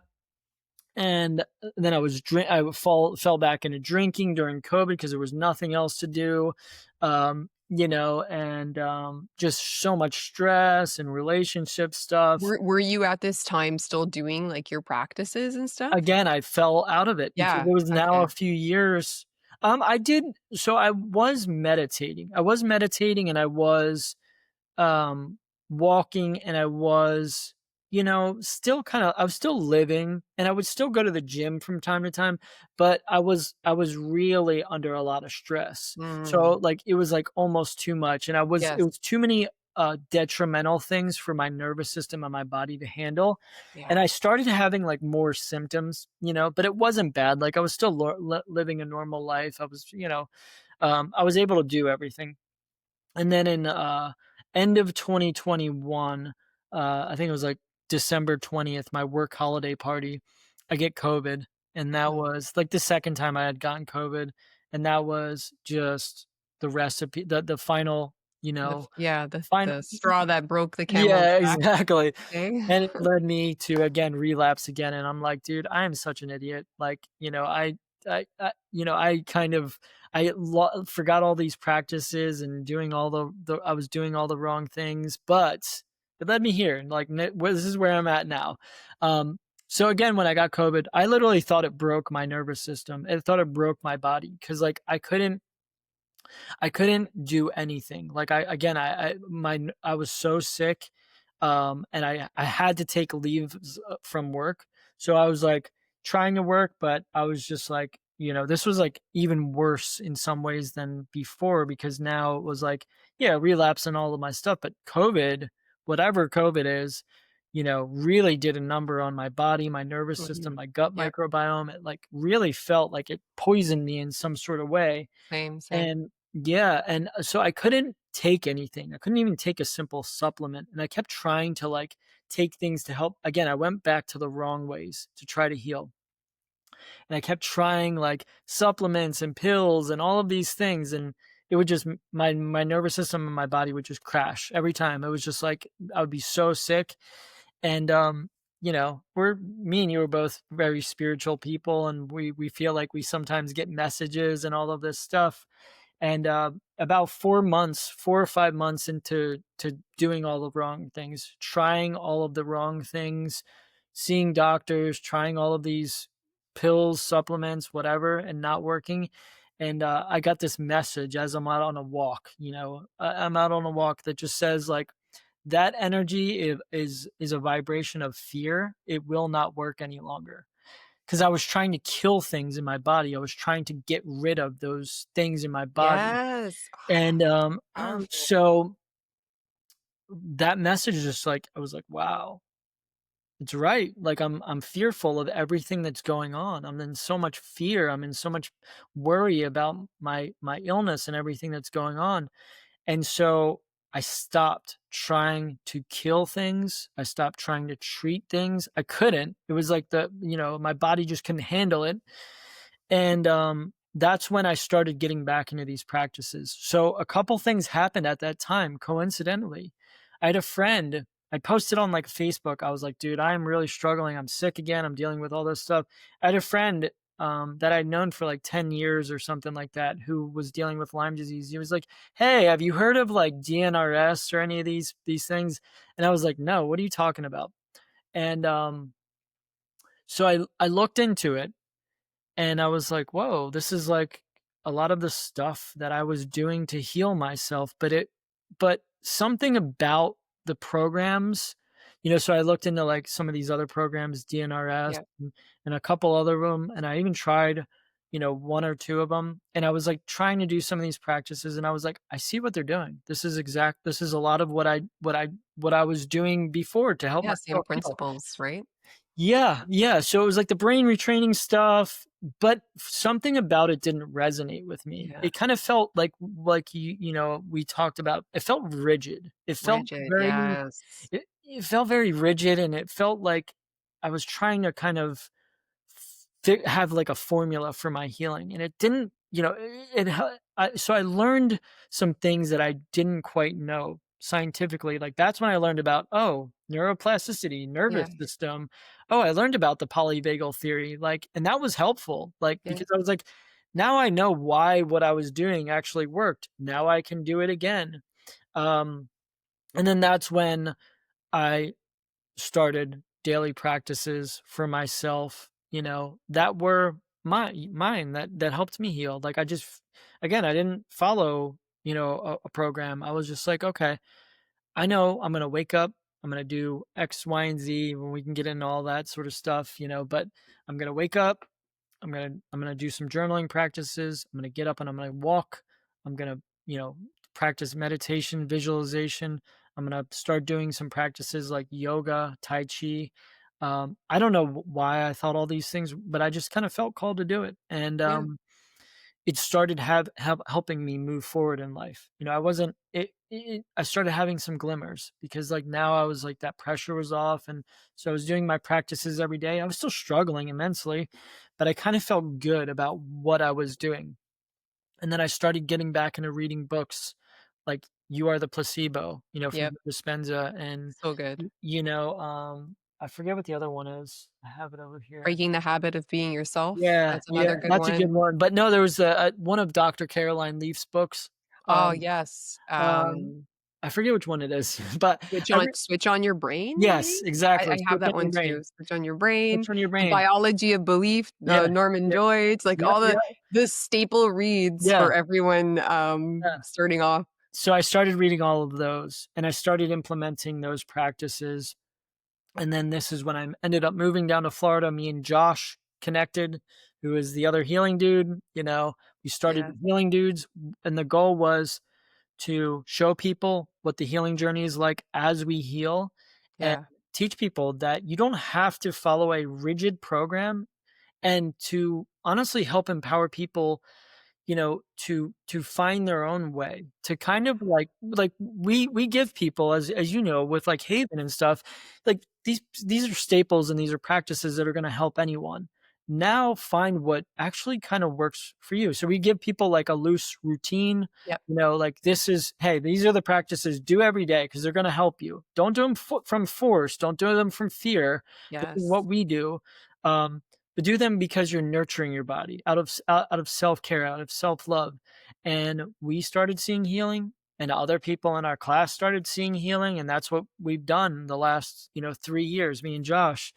and then I fell back into drinking during COVID because there was nothing else to do, and, just so much stress and relationship stuff. Were you at this time still doing, like, your practices and stuff? Again, I fell out of it because Yeah, it was now okay. a few years. I did so I was meditating. And I was um, walking, and I was, I was still living, and I would still go to the gym from time to time, but I was really under a lot of stress. So, Mm, like, it was like almost too much, and it yes, was too many detrimental things for my nervous system and my body to handle. And yeah. I started having, like, more symptoms, but it wasn't bad. Like, I was still living a normal life. I was able to do everything. And then in, end of 2021, I think it was, like, December 20th, my work holiday party, I get COVID, and that Oh, was, like, the second time I had gotten COVID, and that was just the recipe, the final, you know, the final straw that broke the camel's yeah, back, exactly. okay? And it led me to, again, relapse again, and I'm like, "Dude, I am such an idiot." Like, I kind of forgot all these practices and doing all the I was doing all the wrong things, but it led me here, and, like, this is where I'm at now. Um, so again, when I got COVID, I literally thought it broke my nervous system. I thought it broke my body because, like, I couldn't do anything. Like, I was so sick, and I had to take leave from work. So I was, like, trying to work, but I was just like, this was, like, even worse in some ways than before because now it was like, yeah, relapse and all of my stuff, but COVID, whatever COVID is, really did a number on my body, my nervous system, Mhm. my gut Yep, microbiome. It, like, really felt like it poisoned me in some sort of way. same, same. And yeah, and so I couldn't take anything. I couldn't even take a simple supplement, and I kept trying to, like, take things to help. Again, I went back to the wrong ways to try to heal. And I kept trying, like, supplements and pills and all of these things, and it would just my nervous system and my body would just crash every time. It was just like I would be so sick. And we're me and you are both very spiritual people, and we feel like we sometimes get messages and all of this stuff. And about 4 months, 4 or 5 months into doing all the wrong things, trying all of the wrong things, seeing doctors, trying all of these pills, supplements, whatever, and not working. And I got this message as I'm out on a walk. I'm out on a walk that just says, like, that energy is a vibration of fear. It will not work any longer. Because I was trying to kill things in my body. I was trying to get rid of those things in my body. Yes. And, Powerful. so that message just, like, I was like, "Wow, it's right." Like, I'm fearful of everything that's going on. I'm in so much fear. I'm in so much worry about my illness and everything that's going on. And so I stopped trying to kill things. I stopped trying to treat things. I couldn't. It was like my body just couldn't handle it. And that's when I started getting back into these practices. So a couple things happened at that time, coincidentally. I had a friend, I posted on like Facebook. I was like, dude, I'm really struggling. I'm sick again. I'm dealing with all this stuff. I had a friend that I'd known for like 10 years or something like that who was dealing with Lyme disease. He was like, hey, have you heard of like DNRS or any of these things? And I was like, no, what are you talking about? And so I looked into it and I was like, whoa, this is like a lot of the stuff that I was doing to heal myself, but something about the programs, so I looked into like some of these other programs, DNRS Yeah. and a couple other of them, and I even tried, one or two of them, and I was like trying to do some of these practices, and I was like, I see what they're doing. This is a lot of what I was doing before to help Yeah, same myself heal. principles, right? Yeah, yeah, so it was like the brain retraining stuff, but something about it didn't resonate with me. Yeah. It kind of felt like we talked about, it felt rigid. Rigid, yes. It felt very rigid, and it felt like I was trying to kind of have like a formula for my healing, and it didn't, so I learned some things that I didn't quite know scientifically. Like that's when I learned about, oh, neuroplasticity, nervous Yeah, system. Oh, I learned about the polyvagal theory, like, and that was helpful, like, yeah, because I was like, now I know why what I was doing actually worked. Now I can do it again. um and then that's when I started daily practices for myself, that were mine, that helped me heal. Like I just, again, I didn't follow, a program. I was just like, okay, I know I'm gonna wake up, I'm gonna do X, Y, and Z when we can get into all that sort of stuff, but I'm gonna wake up, I'm gonna do some journaling practices, I'm gonna get up and I'm gonna walk, I'm gonna, practice meditation, visualization. I'm gonna start doing some practices like yoga, tai chi. I don't know why I thought all these things, but I just kind of felt called to do it. And yeah, it started helping me move forward in life. I wasn't I started having some glimmers because like now I was like that pressure was off, and so I was doing my practices every day. I was still struggling immensely, but I kind of felt good about what I was doing. And then I started getting back into reading books like You Are the Placebo, from yep, Joe Dispenza, and so good. I forget what the other one is. I have it over here. Breaking the habit of being yourself, Yeah, that's yeah, another good that's a good one. one, but no, there was a one of Dr. Caroline Leaf's books, Oh, um, yes, um, I forget which one it is, but every Switch on Your Brain, maybe? yes, exactly, I have Switch that on Your one too, Brain, Switch on Your Switch Brain, on Your The Brain. Biology of Belief, Yeah, Norman yeah, Joy, like yep, all yep, the staple reads yeah, for everyone, yeah. starting off. So I started reading all of those, and I started implementing those practices. And then this is when I ended up moving down to Florida. Me and Josh connected, who is the other healing dude. We started Yeah, healing dudes, and the goal was to show people what the healing journey is like as we heal, and yeah, teach people that you don't have to follow a rigid program, and to honestly help empower people, to find their own way, to kind of like we give people, as with like Haven and stuff, like these are staples and these are practices that are going to help anyone. Now find what actually kind of works for you. So we give people like a loose routine, yep, like this is, hey, these are the practices, do every day because they're going to help you. Don't do them from force, don't do them from fear. This is yes, what we do. um but do them because you're nurturing your body out of self-care, out of self-love. And we started seeing healing, and other people in our class started seeing healing, and that's what we've done the last 3 years, me and Josh.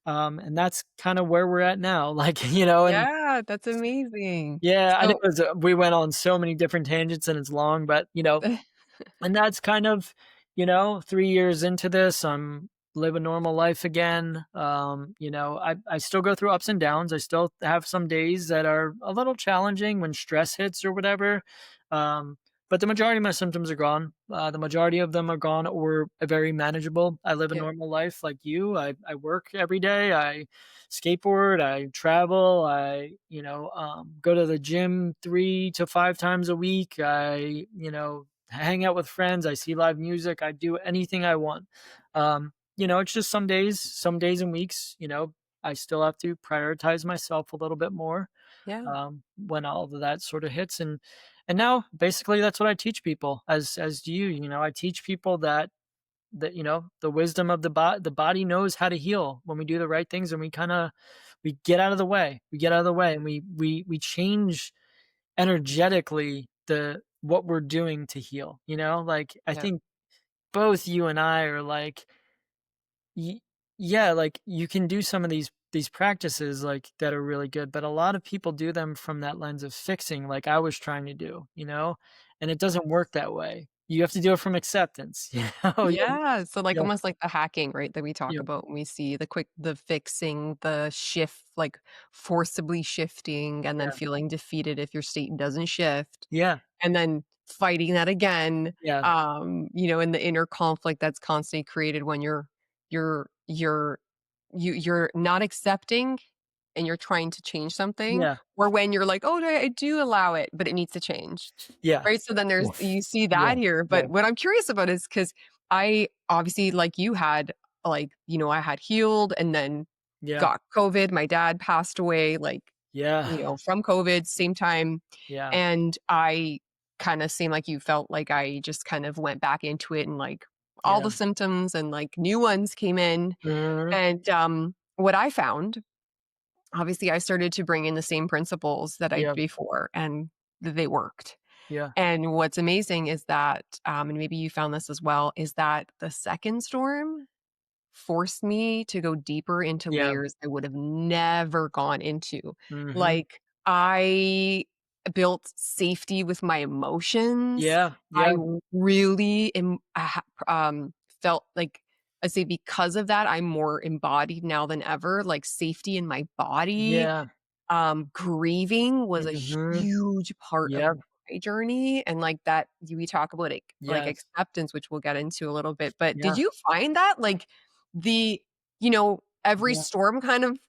And that's kind of where we're at now. Like, and yeah, that's amazing. yeah, I know So we went on so many different tangents and it's long, but and that's kind of, 3 years into this, I'm live a normal life again. I still go through ups and downs. I still have some days that are a little challenging when stress hits or whatever. Um, but the majority of my symptoms are gone. The majority of them are gone or very manageable. I live a yeah, normal life like you. I work every day. I skateboard. I travel. I, go to the gym 3 to 5 times a week. I hang out with friends, I see live music, I do anything I want. It's just some days and weeks, I still have to prioritize myself a little bit more, yeah, when all of that sort of hits. And now basically that's what I teach people, as do you. I teach people that the wisdom of the body knows how to heal when we do the right things, and we get out of the way. We get out of the way, and we change energetically the what we're doing to heal, you know? Like, I Yeah. think both you and I are like, y yeah, like, you can do some of these practices, like, that are really good, but a lot of people do them from that lens of fixing, like I was trying to do, you know? And it doesn't work that way. You have to do it from acceptance, you know? Yeah, so, like, Yeah, almost like the hacking, right, that we talk yeah, about when we see the fixing, the shift, like, forcibly shifting and then yeah, feeling defeated if your state doesn't shift, yeah, and then fighting that again, yeah, in the inner conflict that's constantly created when you're you're you're not accepting and you're trying to change something, yeah, or when you're like, "Oh, I do allow it, but it needs to change." yeah, Right, so then there's oof, you see yeah, that here, yeah, but what I'm curious about is because I obviously, like you had, like, I had healed and then yeah, got COVID. My dad passed away, like, yeah, from COVID, same time, yeah, and I kinda same like you felt like I just kind of went back into it and, like, all yeah, the symptoms and, like, new ones came in, mhm, and, what I found, obviously, I started to bring in the same principles that I did yeah, before, and they worked. yeah, And what's amazing is that, and maybe you found this as well, is that the second storm forced me to go deeper into yeah, layers I would have never gone into. mhm, Like, I built safety with my emotions. yeah, I yeah, really felt like I say because of that, I'm more embodied now than ever, like safety in my body, yeah, grieving was a mhm, huge part of yep, my journey, and, like, that we talk about it like, yes, acceptance, which we'll get into a little bit, but did yeah, you find that, like, the every yeah, storm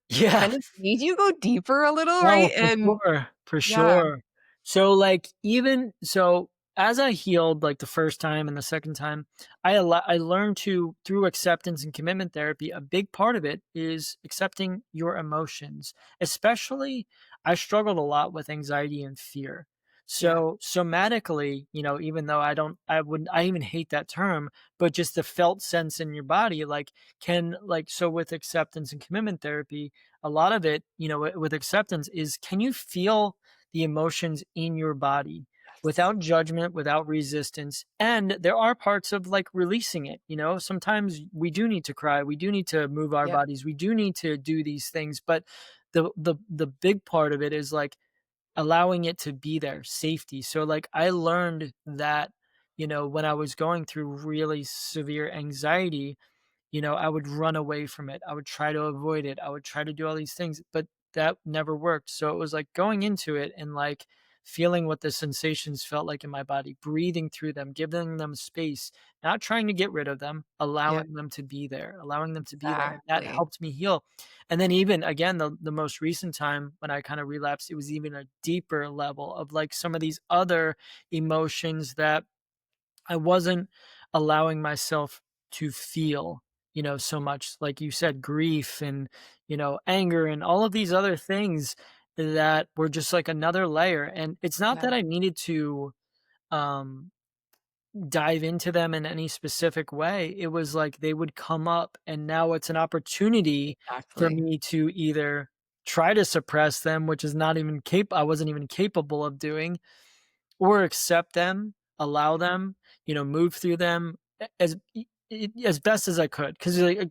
yeah. kind of made you go deeper a little, Oh, right? for And sure, for yeah, sure. So, like, even so, as I healed, like, the first time and the second time, I learned to through acceptance and commitment therapy, a big part of it is accepting your emotions. Especially, I struggled a lot with anxiety and fear. yeah, So, somatically, even though I even hate that term, but just the felt sense in your body, like, so with acceptance and commitment therapy, a lot of it, with acceptance is, can you feel the emotions in your body yes, without judgment, without resistance? And there are parts of like releasing it. Sometimes we do need to cry, we do need to move our yep, bodies, we do need to do these things, but the big part of it is like allowing it to be there, safety. So like I learned that, when I was going through really severe anxiety, I would run away from it. I would try to avoid it. I would try to do all these things, but that never worked. So it was like going into it and like feeling what the sensations felt like in my body, breathing through them, giving them space, not trying to get rid of them, yep, allowing them to be there, allowing them to be there. And that exactly, helped me heal. And then even again, the most recent time when I kind of relapsed, it was even a deeper level of like some of these other emotions that I wasn't allowing myself to feel, so much, like you said, grief and, anger and all of these other things that were just like another layer. And it's not yeah, that I needed to um dive into them in any specific way. It was like they would come up, and now it's an opportunity for exactly, me to either try to suppress them, which is not even I wasn't even capable of doing, or accept them, allow them, move through them as best as I could. Because like,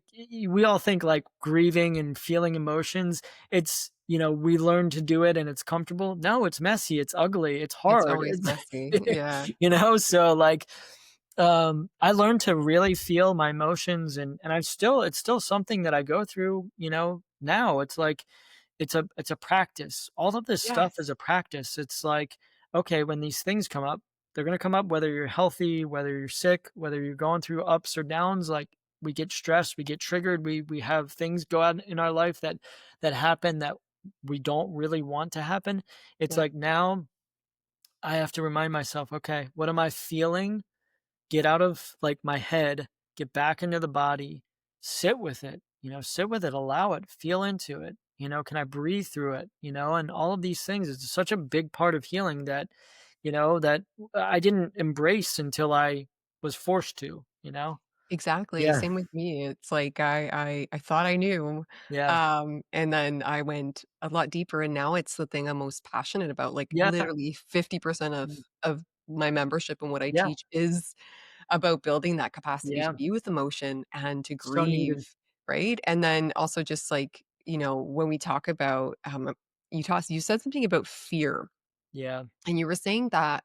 we all think like grieving and feeling emotions, it's, we learn to do it and it's comfortable. No, it's messy, it's ugly, it's it's hard. always messy, yeah, So like I learned to really feel my emotions, and it's still something that I go through, now. It's like it's a practice. All of this stuff is yes, a practice. It's like, okay, when these things come up, they're going to come up whether you're healthy, whether you're sick, whether you're going through ups or downs. Like, we get stressed, we get triggered, we have things go out in our life that happen that we don't really want to happen. It's yep, like now I have to remind myself, okay, what am I feeling? Get out of like my head, get back into the body, sit with it, sit with it, allow it, feel into it. Can I breathe through it? And all of these things. It's such a big part of healing that I didn't embrace until I was forced to. Exactly, Yeah, same with me. It's like I thought I knew, yeah, and then I went a lot deeper, and now it's the thing I'm most passionate about. Like, yeah, literally 50% mm, of my membership and what I yeah, teach is about building that capacity to yeah, be with emotion and to so grieve, needed. right? And then also just like, when we talk about, you said something about fear, Yeah, and you were saying that,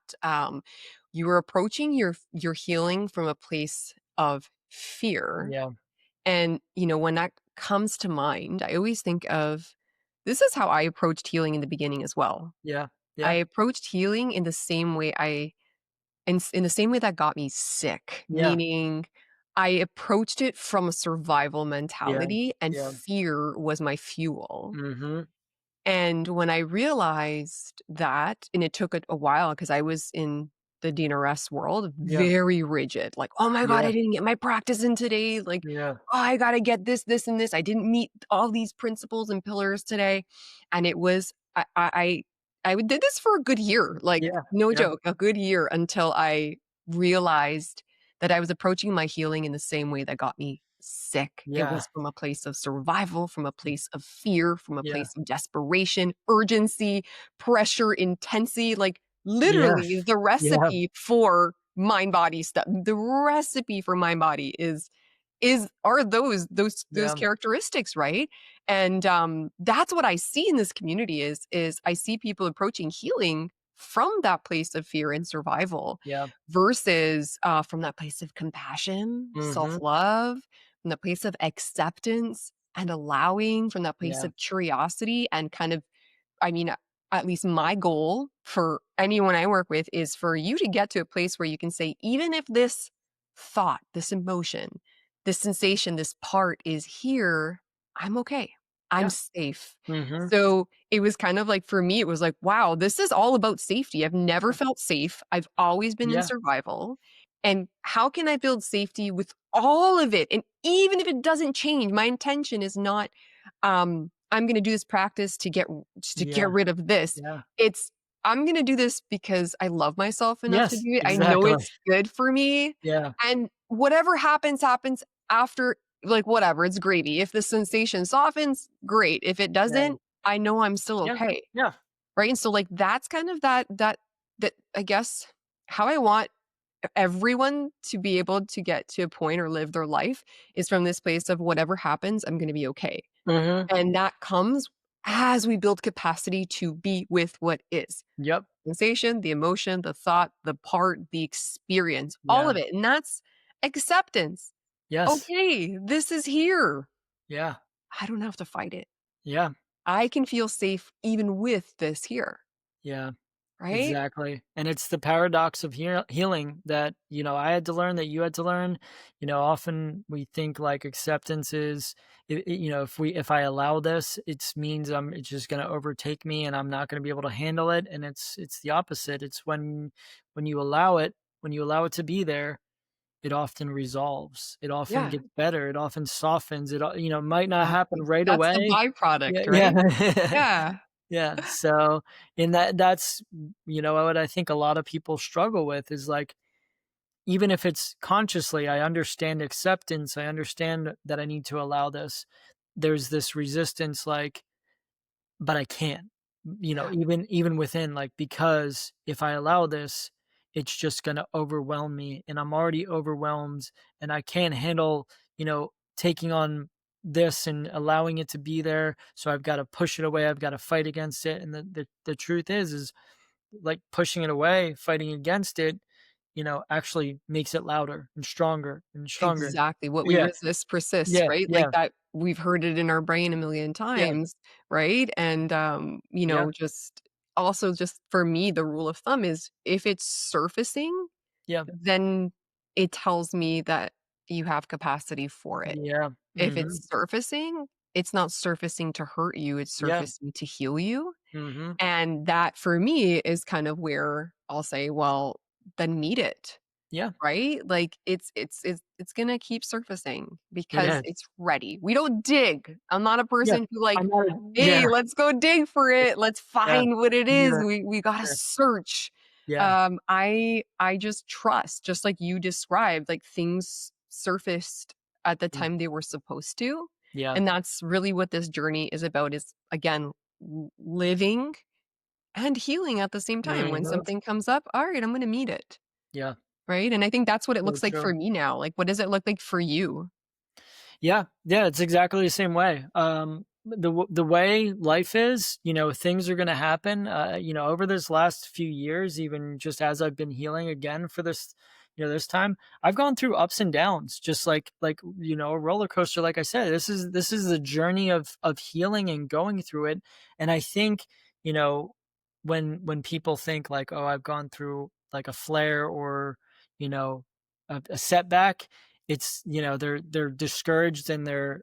you were approaching your healing from a place of fear. yeah, And, when that comes to mind, I always think of this is how I approached healing in the beginning as well. yeah, I yeah, approached healing in the same way in the same way that got me sick, yeah, meaning I approached it from a survival yeah, mentality and yeah, fear was my fuel. mhm, And when I realized that, and it took a while because I was in the DNRS world, yeah, very rigid, like, "Oh my god, yeah, I didn't get my practice in today," like, yeah, "Oh, I gotta get this, this, and this. I didn't meet all these principles and pillars today." And it was I did this for a good year, like, yeah, no yeah, joke, a good year until I realized that I was approaching my healing in the same way that got me sick. It yeah, was from a place of survival, from a place of fear, from a yeah, place of desperation, urgency, pressure, intensity, like yeah, literally the yeah, recipe for mind body stuff. The recipe for mind body is are those yeah, characteristics, right? And that's what I see in this community is I see people approaching healing from that place of fear and survival yeah, versus from that place of compassion, mhm, self-love, from the place of acceptance and allowing, from that place yeah, of curiosity and kind of, I mean, at least my goal for anyone I work with is for you to get to a place where you can say, even if this thought, this emotion, this sensation, this part is here, I'm okay. I'm yeah, safe. mhm, So it was kind of like, for me, it was like, wow, this is all about safety. I've never felt safe. I've always been in yeah, survival. And how can I build safety with all of it? And even if it doesn't change, my intention is not, I'm going to do this practice to get yeah, rid of this. yeah, It's I'm going to do this because I love myself enough to yes, do it. I know exactly, it's good for me. yeah, And whatever happens, happens after, like, whatever, it's gravy. If the sensation softens, great. If it yeah, doesn't, I know I'm still yeah, okay. yeah, Right. And so, like, that's kind of that I guess how I want everyone to be able to get to a point or live their life is from this place of whatever happens, I'm going to be okay. mhm, And that comes as we build capacity to be with what is. yep, Sensation, the emotion, the thought, the part, the experience, all yeah, of it. And that's acceptance. yes, Okay, this is here. yeah, I don't have to fight it. yeah, I can feel safe even with this here, yeah. right? Exactly, and it's the paradox of healing that, I had to learn, that you had to learn. Often we think like acceptance is, if I allow this, it means it's just gonna overtake me and I'm not gonna be able to handle it, and it's the opposite. It's when you allow it, when you allow it to be there, it often resolves. It often Yeah. gets better. It often softens. Might not happen Exactly. right That's the away. Yeah, byproduct, right? yeah. Yeah. Yeah, so in that's what I think a lot of people struggle with is like, even if it's consciously, I understand acceptance, I understand that I need to allow this. There's this resistance like, but I can't. Yeah. Even within, like, because if I allow this, it's just gonna overwhelm me, and I'm already overwhelmed, and I can't handle, taking on this and allowing it to be there. So I've got to push it away. I've got to fight against it. And the truth is like pushing it away, fighting against it, actually makes it louder and stronger and stronger. Exactly. What we Yeah, resist persists, yeah, right? Like yeah, that we've heard it in our brain a million yeah, times, right? And yeah, just also just for me, the rule of thumb is if it's surfacing, yeah, then it tells me that you have capacity for it. yeah. If Mhm. it's surfacing, it's not surfacing to hurt you, it's Yeah. surfacing to heal you. Mhm. And that for me is kind of where I'll say, well, then meet it. Yeah. Right? Like, it's gonna keep surfacing It because is. it's ready. We don't dig. I'm not a Yeah. person who, I'm like, not a "Hey, yeah, let's go dig for it. Let's yeah, find what it is. yeah, We gotta yeah, search." yeah, I just trust, just like you described, like, things surfaced at the Mm. time they were supposed to. Yeah. And that's really what this journey is about, is again, living and healing at the same time. When Mhm. something comes up, all right, I'm going to meet it. Yeah. Right. And I think that's what it So looks like true. for me now. Like, what does it look like for you? Yeah, yeah, it's exactly the same way. The way life is, things are going to happen. Over this last few years, even just as I've been healing again for this, this time, I've gone through ups and downs, just like a roller coaster. Like I said, this is the journey of healing and going through it. And I think, you know, when people think like, oh, I've gone through like a flare or you know a setback, it's they're discouraged and they're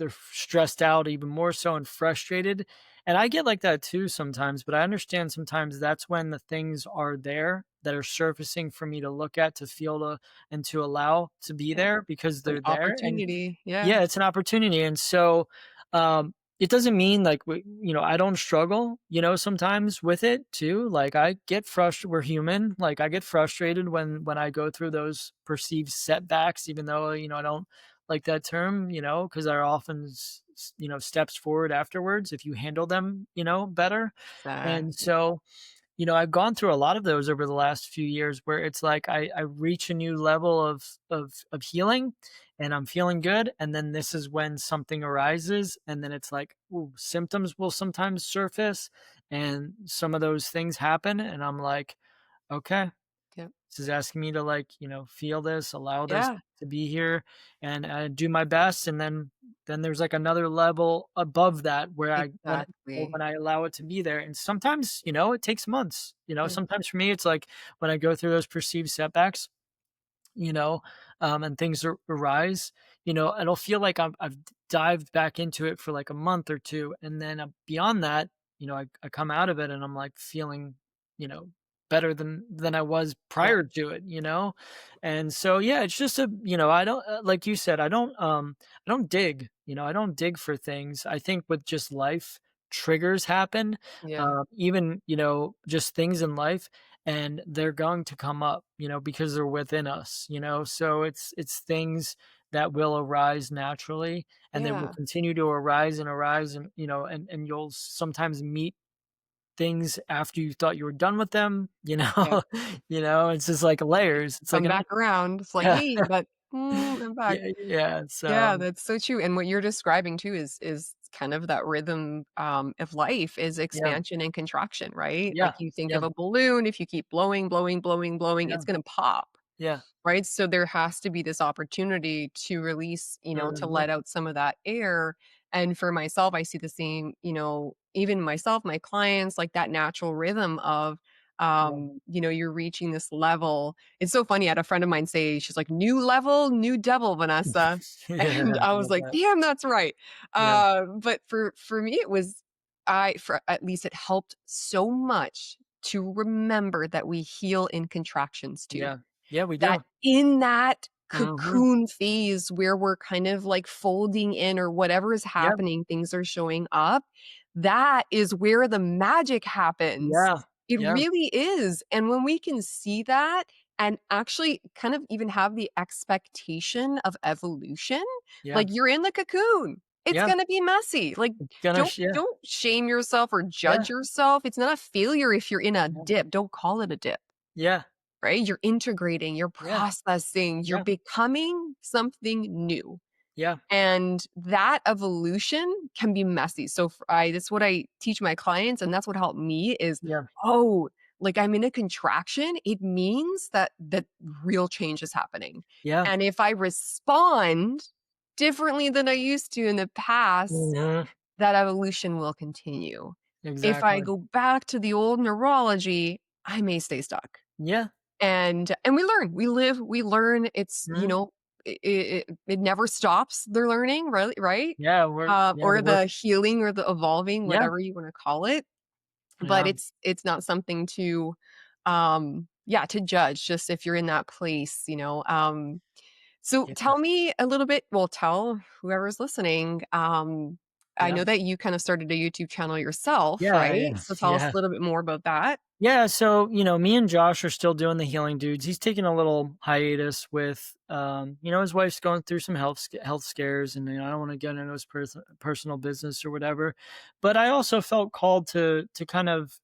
stressed out even more so and frustrated, and I get like that too sometimes, but I understand sometimes that's when the things are there that are surfacing for me to look at, to feel, and to allow to be Yeah. there because An they're there. And opportunity. Yeah. yeah, it's an opportunity. And so, it doesn't mean like I don't struggle, sometimes with it too. Like I get frustrated. We're human. Like I get frustrated when I go through those perceived setbacks, even though I don't like that term, because there are often steps forward afterwards if you handle them, better. And Exactly. so I've gone through a lot of those over the last few years where it's like I reach a new level of healing and I'm feeling good. And then this is when something arises. And then it's like, ooh, symptoms will sometimes surface and some of those things happen. And I'm like, okay, Yep. this is asking me to feel this, allow this Yeah. to be here, and do my best. And then there's like another level above that where I Exactly. when I allow it to be there. And sometimes, it takes months. Yeah. Sometimes for me, it's like when I go through those perceived setbacks, you know, and things arise, it'll feel like I've dived back into it for like a month or two. And then beyond that, I come out of it and I'm like feeling, you know, better than I was Yeah. prior to it, And so, yeah, it's just I don't, like you said, I don't dig, I don't dig for things. I think with just life, triggers happen, Yeah. even, just things in life, and they're going to come up, because they're within us, so it's things that will arise naturally, and they will Yeah. continue to arise, and and you'll sometimes meet things after you thought you were done with them, Yeah. it's just like layers. It's like Come an back around. It's like, yeah. "Hey, but I'm back." Yeah, yeah, so Yeah, that's so true, and what you're describing too is kind of that rhythm, of life, is yeah, expansion and contraction, right? yeah, Like, you think yeah, of a balloon, if you keep blowing, blowing, blowing, blowing, yeah, it's gonna pop. yeah, Right? So there has to be this opportunity to release, to mhm, let out some of that air. And for myself, I see the same, even myself, my clients, like that natural rhythm of, yeah. you're reaching this level. It's so funny. I had a friend of mine say, she's like, new level, new devil, Vanessa. Yeah, And I I was love like, that. damn, that's right. Yeah, But for me, it was, for at least it helped so much to remember that we heal in contractions too, yeah, yeah, we that do. in that Mhm, cocoon phase where we're kind of like folding in or whatever is yeah, happening, things are showing up, that is where the magic happens. yeah, It yeah, really is. And when we can see that and actually kind of even have the expectation of evolution, yeah, like you're in the cocoon. It's yeah, going to be messy. Like it's gonna yeah, don't shame yourself or yeah, judge yourself. It's not a failure if you're in a yeah, dip. Don't call it a dip. yeah, Right? You're integrating, you're yeah, processing, you're yeah, becoming something new. yeah, And that evolution can be messy. So that's what I teach my clients, and that's what helped me is, yeah, oh, like I'm in a contraction, it means that real change is happening. yeah, And if I respond differently than I used to in the past, mhm, that evolution will continue. If I exactly. go back to the old neurology, I may stay stuck. Yeah, And we learn, we live, we learn. It's, mhm, it never stops the learning, right? Right? yeah, Or the work the healing or the evolving, yeah, whatever you wanna call it. But yeah, it's not something to, yeah, to judge, just if you're in that place, so yeah, tell me a little bit, well, tell whoever's listening, I yeah, know that you kind of started a YouTube channel yourself, yeah, right? yeah, So tell us yeah. a little bit more about that. Yeah, so, me and Josh are still doing the Healing Dudes. He's taking a little hiatus with, his wife's going through some health scares, and I don't want to get into his personal business or whatever. But I also felt called to kind of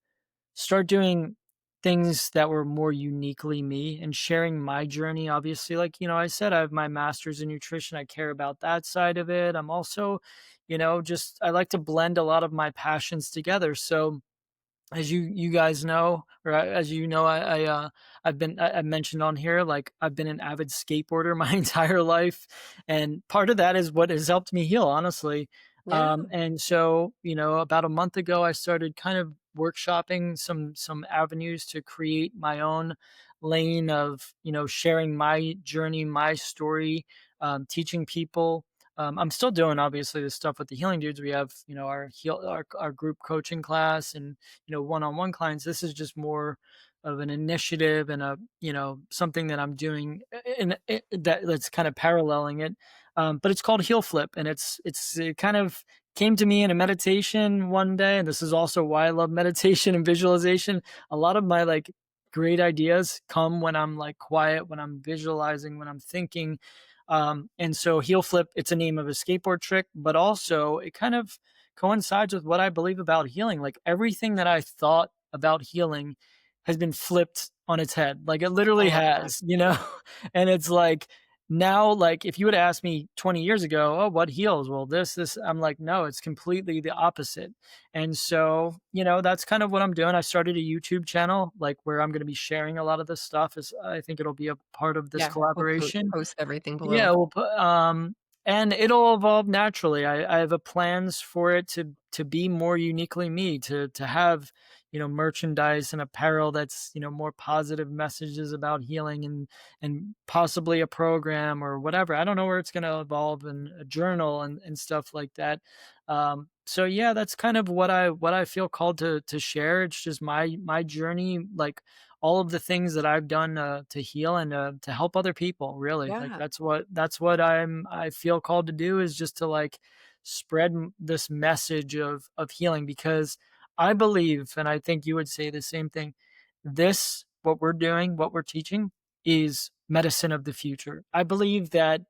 start doing things that were more uniquely me and sharing my journey. Obviously, like, I said, I have my master's in nutrition. I care about that side of it. I'm also, just I like to blend a lot of my passions together. So as you guys know, or as you know, I mentioned on here, like, I've been an avid skateboarder my entire life, and part of that is what has helped me heal, honestly. Yeah. And so, about a month ago, I started kind of workshopping some avenues to create my own lane of, sharing my journey, my story, teaching people. I'm still doing, obviously, the stuff with the Healing Dudes. We have, our group coaching class, and one-on-one clients. This is just more of an initiative and a, something that I'm doing that's kind of paralleling it. But it's called Heel Flip, and it kind of came to me in a meditation one day, and this is also why I love meditation and visualization. A lot of my, like, great ideas come when I'm, like, quiet, when I'm visualizing, when I'm thinking. And so Heel Flip, it's a name of a skateboard trick, but also it kind of coincides with what I believe about healing. Like, everything that I thought about healing has been flipped on its head. Like, it I literally love that. has. And it's like, now, like, if you would ask me 20 years ago, oh, what heals? Well, this, I'm like, no, it's completely the opposite. And so, that's kind of what I'm doing. I started a YouTube channel, like, where I'm going to be sharing a lot of this stuff. Is I think it'll be a part of this Yeah, we'll collaboration. post everything Yeah, below. we'll put, and it'll evolve naturally. I have a plans for it to be more uniquely me, to have, merchandise and apparel that's, more positive messages about healing, and possibly a program or whatever. I don't know where it's gonna evolve, and a journal and stuff like that. So yeah, that's kind of what I feel called to share. It's just my journey, like, all of the things that I've done, to heal and, to help other people, really. Like, Yeah. that's what I feel called to do, is just to, like, spread this message of healing, because I believe, and I think you would say the same thing, this, what we're doing, what we're teaching, is medicine of the future. I believe that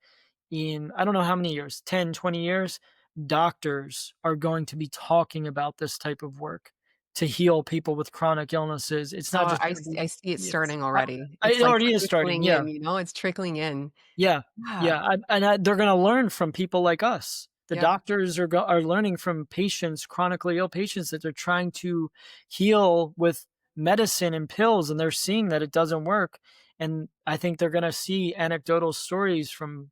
in, I don't know how many years, 10, 20 years, doctors are going to be talking about this type of work to heal people with chronic illnesses. It's not just gonna be, I see it yes. starting already. It It's, like, already is starting, trickling yeah. in, it's trickling in. Yeah, Yeah. yeah, they're gonna learn from people like us. The Yep. doctors are learning from patients, chronically ill patients, that they're trying to heal with medicine and pills, and they're seeing that it doesn't work, and I think they're gonna see anecdotal stories from,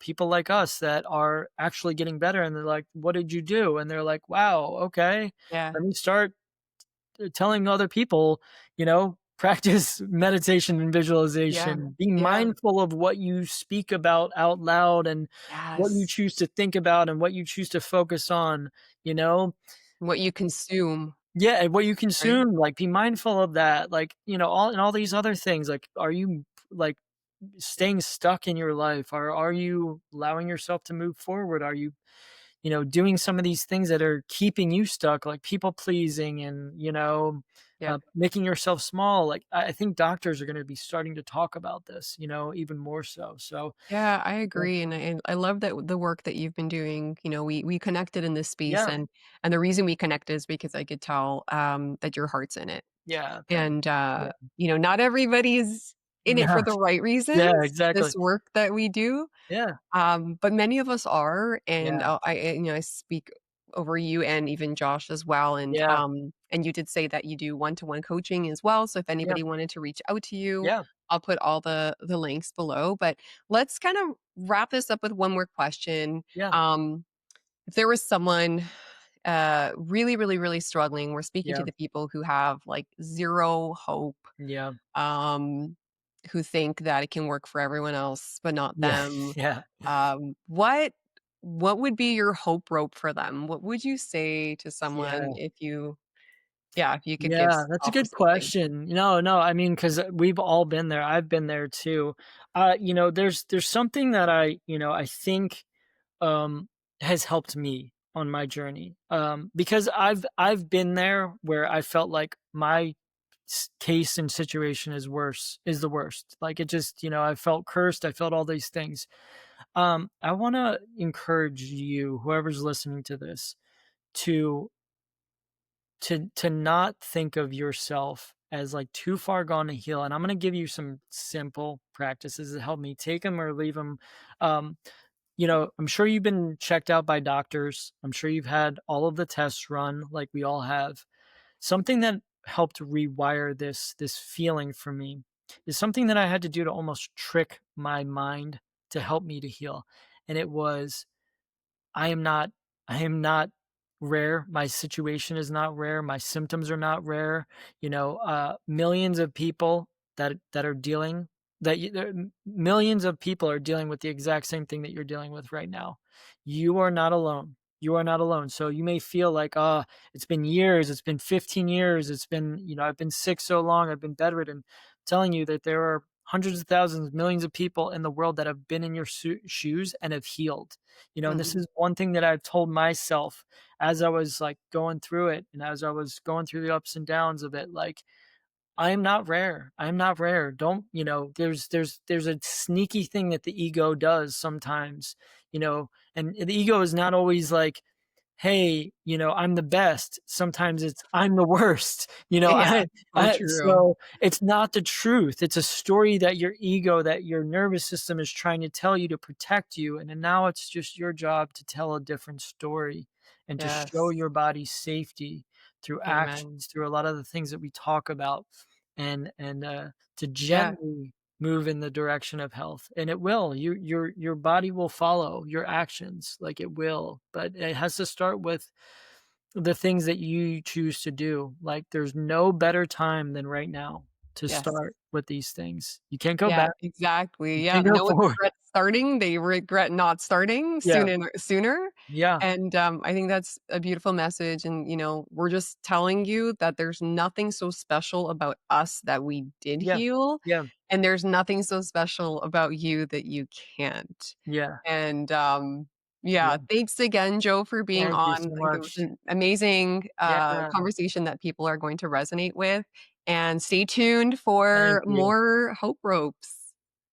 people like us that are actually getting better, and they're like, "What did you do?" And they're like, "Wow, okay, Yeah. let me start telling other people, practice meditation and Yeah. visualization. Be Yeah. mindful of what you speak about out loud, and what you Yes. choose to think about, and what you choose to focus on, you know? What you consume, Yeah, and what you right? consume, like, be mindful of that. Like, all these other things. Like, are you, like, staying stuck in your life? Or are you allowing yourself to move forward? Are you, doing some of these things that are keeping you stuck, like people pleasing, and, Yep. making yourself small. Like, I think doctors are going to be starting to talk about this, even more so. So, Yeah, I yeah, agree, and I love that the work that you've been doing. We connected in this space, yeah, and the reason we connected is because I could tell, that your heart's in it. yeah, thanks. And, Yeah, not everybody's in it for yeah, the right yeah, reasons, this exactly. work that we do, Yeah, but many of us are, and, yeah, I speak over you and even Josh as well, yeah, and you did say that you do one-to-one coaching as well, so if yeah, anybody wanted to reach out to you, yeah, I'll put all the links below, but let's kind of wrap this up with one more question. yeah, If there was someone, really, really, really struggling, we're speaking to yeah, the people who have, like, 0 hope, yeah, um, who think that it can work for everyone else, but not yeah, them. yeah, What would be your hope rope for them? What would you say to someone yeah. if you could Yeah, that's a offer good something? question. No, I mean, because we've all been there. I've been there too. There's something that I think, um, has helped me on my journey. Because I've been there where I felt like my case and situation is the worst. Like, it just, I felt cursed. I felt all these things. I want to encourage you, whoever's listening to this, to not think of yourself as like too far gone to heal. And I'm going to give you some simple practices that help me. Take them or leave them. Um, I'm sure you've been checked out by doctors. I'm sure you've had all of the tests run like we all have. Something that helped rewire this feeling for me is something that I had to do to almost trick my mind to help me to heal. And it was, I am not I am not rare. My situation is not rare. My symptoms are not rare. Millions of people that are dealing millions of people are dealing with the exact same thing that you're dealing with right now. You are not alone. You are not alone. So you may feel like, it's been years, it's been 15 years, it's been, I've been sick so long, I've been bedridden. I'm telling you that there are hundreds of thousands, millions of people in the world that have been in your shoes and have healed. And this Mhm. is one thing that I've told myself as I was like going through it, and as I was going through the ups and downs of it. Like, I am not rare. I am not rare. Don't, there's a sneaky thing that the ego does sometimes, and the ego is not always like, hey, I'm the best. Sometimes it's I'm the worst. Yeah, so true. So it's not the truth. It's a story that your ego, that your nervous system is trying to tell you to protect you. And then now it's just your job to tell a different story and to show Yes. your body safety through Amen. actions, through a lot of the things that we talk about, and to Yeah. gently move in the direction of health. And it will. Your body will follow your actions, like it will, but it has to start with the things that you choose to do. Like, there's no better time than right now to Yes. start with these things. You can't go Yeah, back. You exactly. Yeah, can't go no one forward. regrets starting, they regret not starting Yeah. sooner, Yeah. and, I think that's a beautiful message, and, we're just telling you that there's nothing so special about us that we did Yeah. heal, Yeah. and there's nothing so special about you that you can't. Yeah. And, Yeah. yeah, thanks again, Joe, for being Thank you on. so I think it was much. an amazing, Yeah. conversation that people are going to resonate with, and stay tuned Thank for you. more Hope Ropes.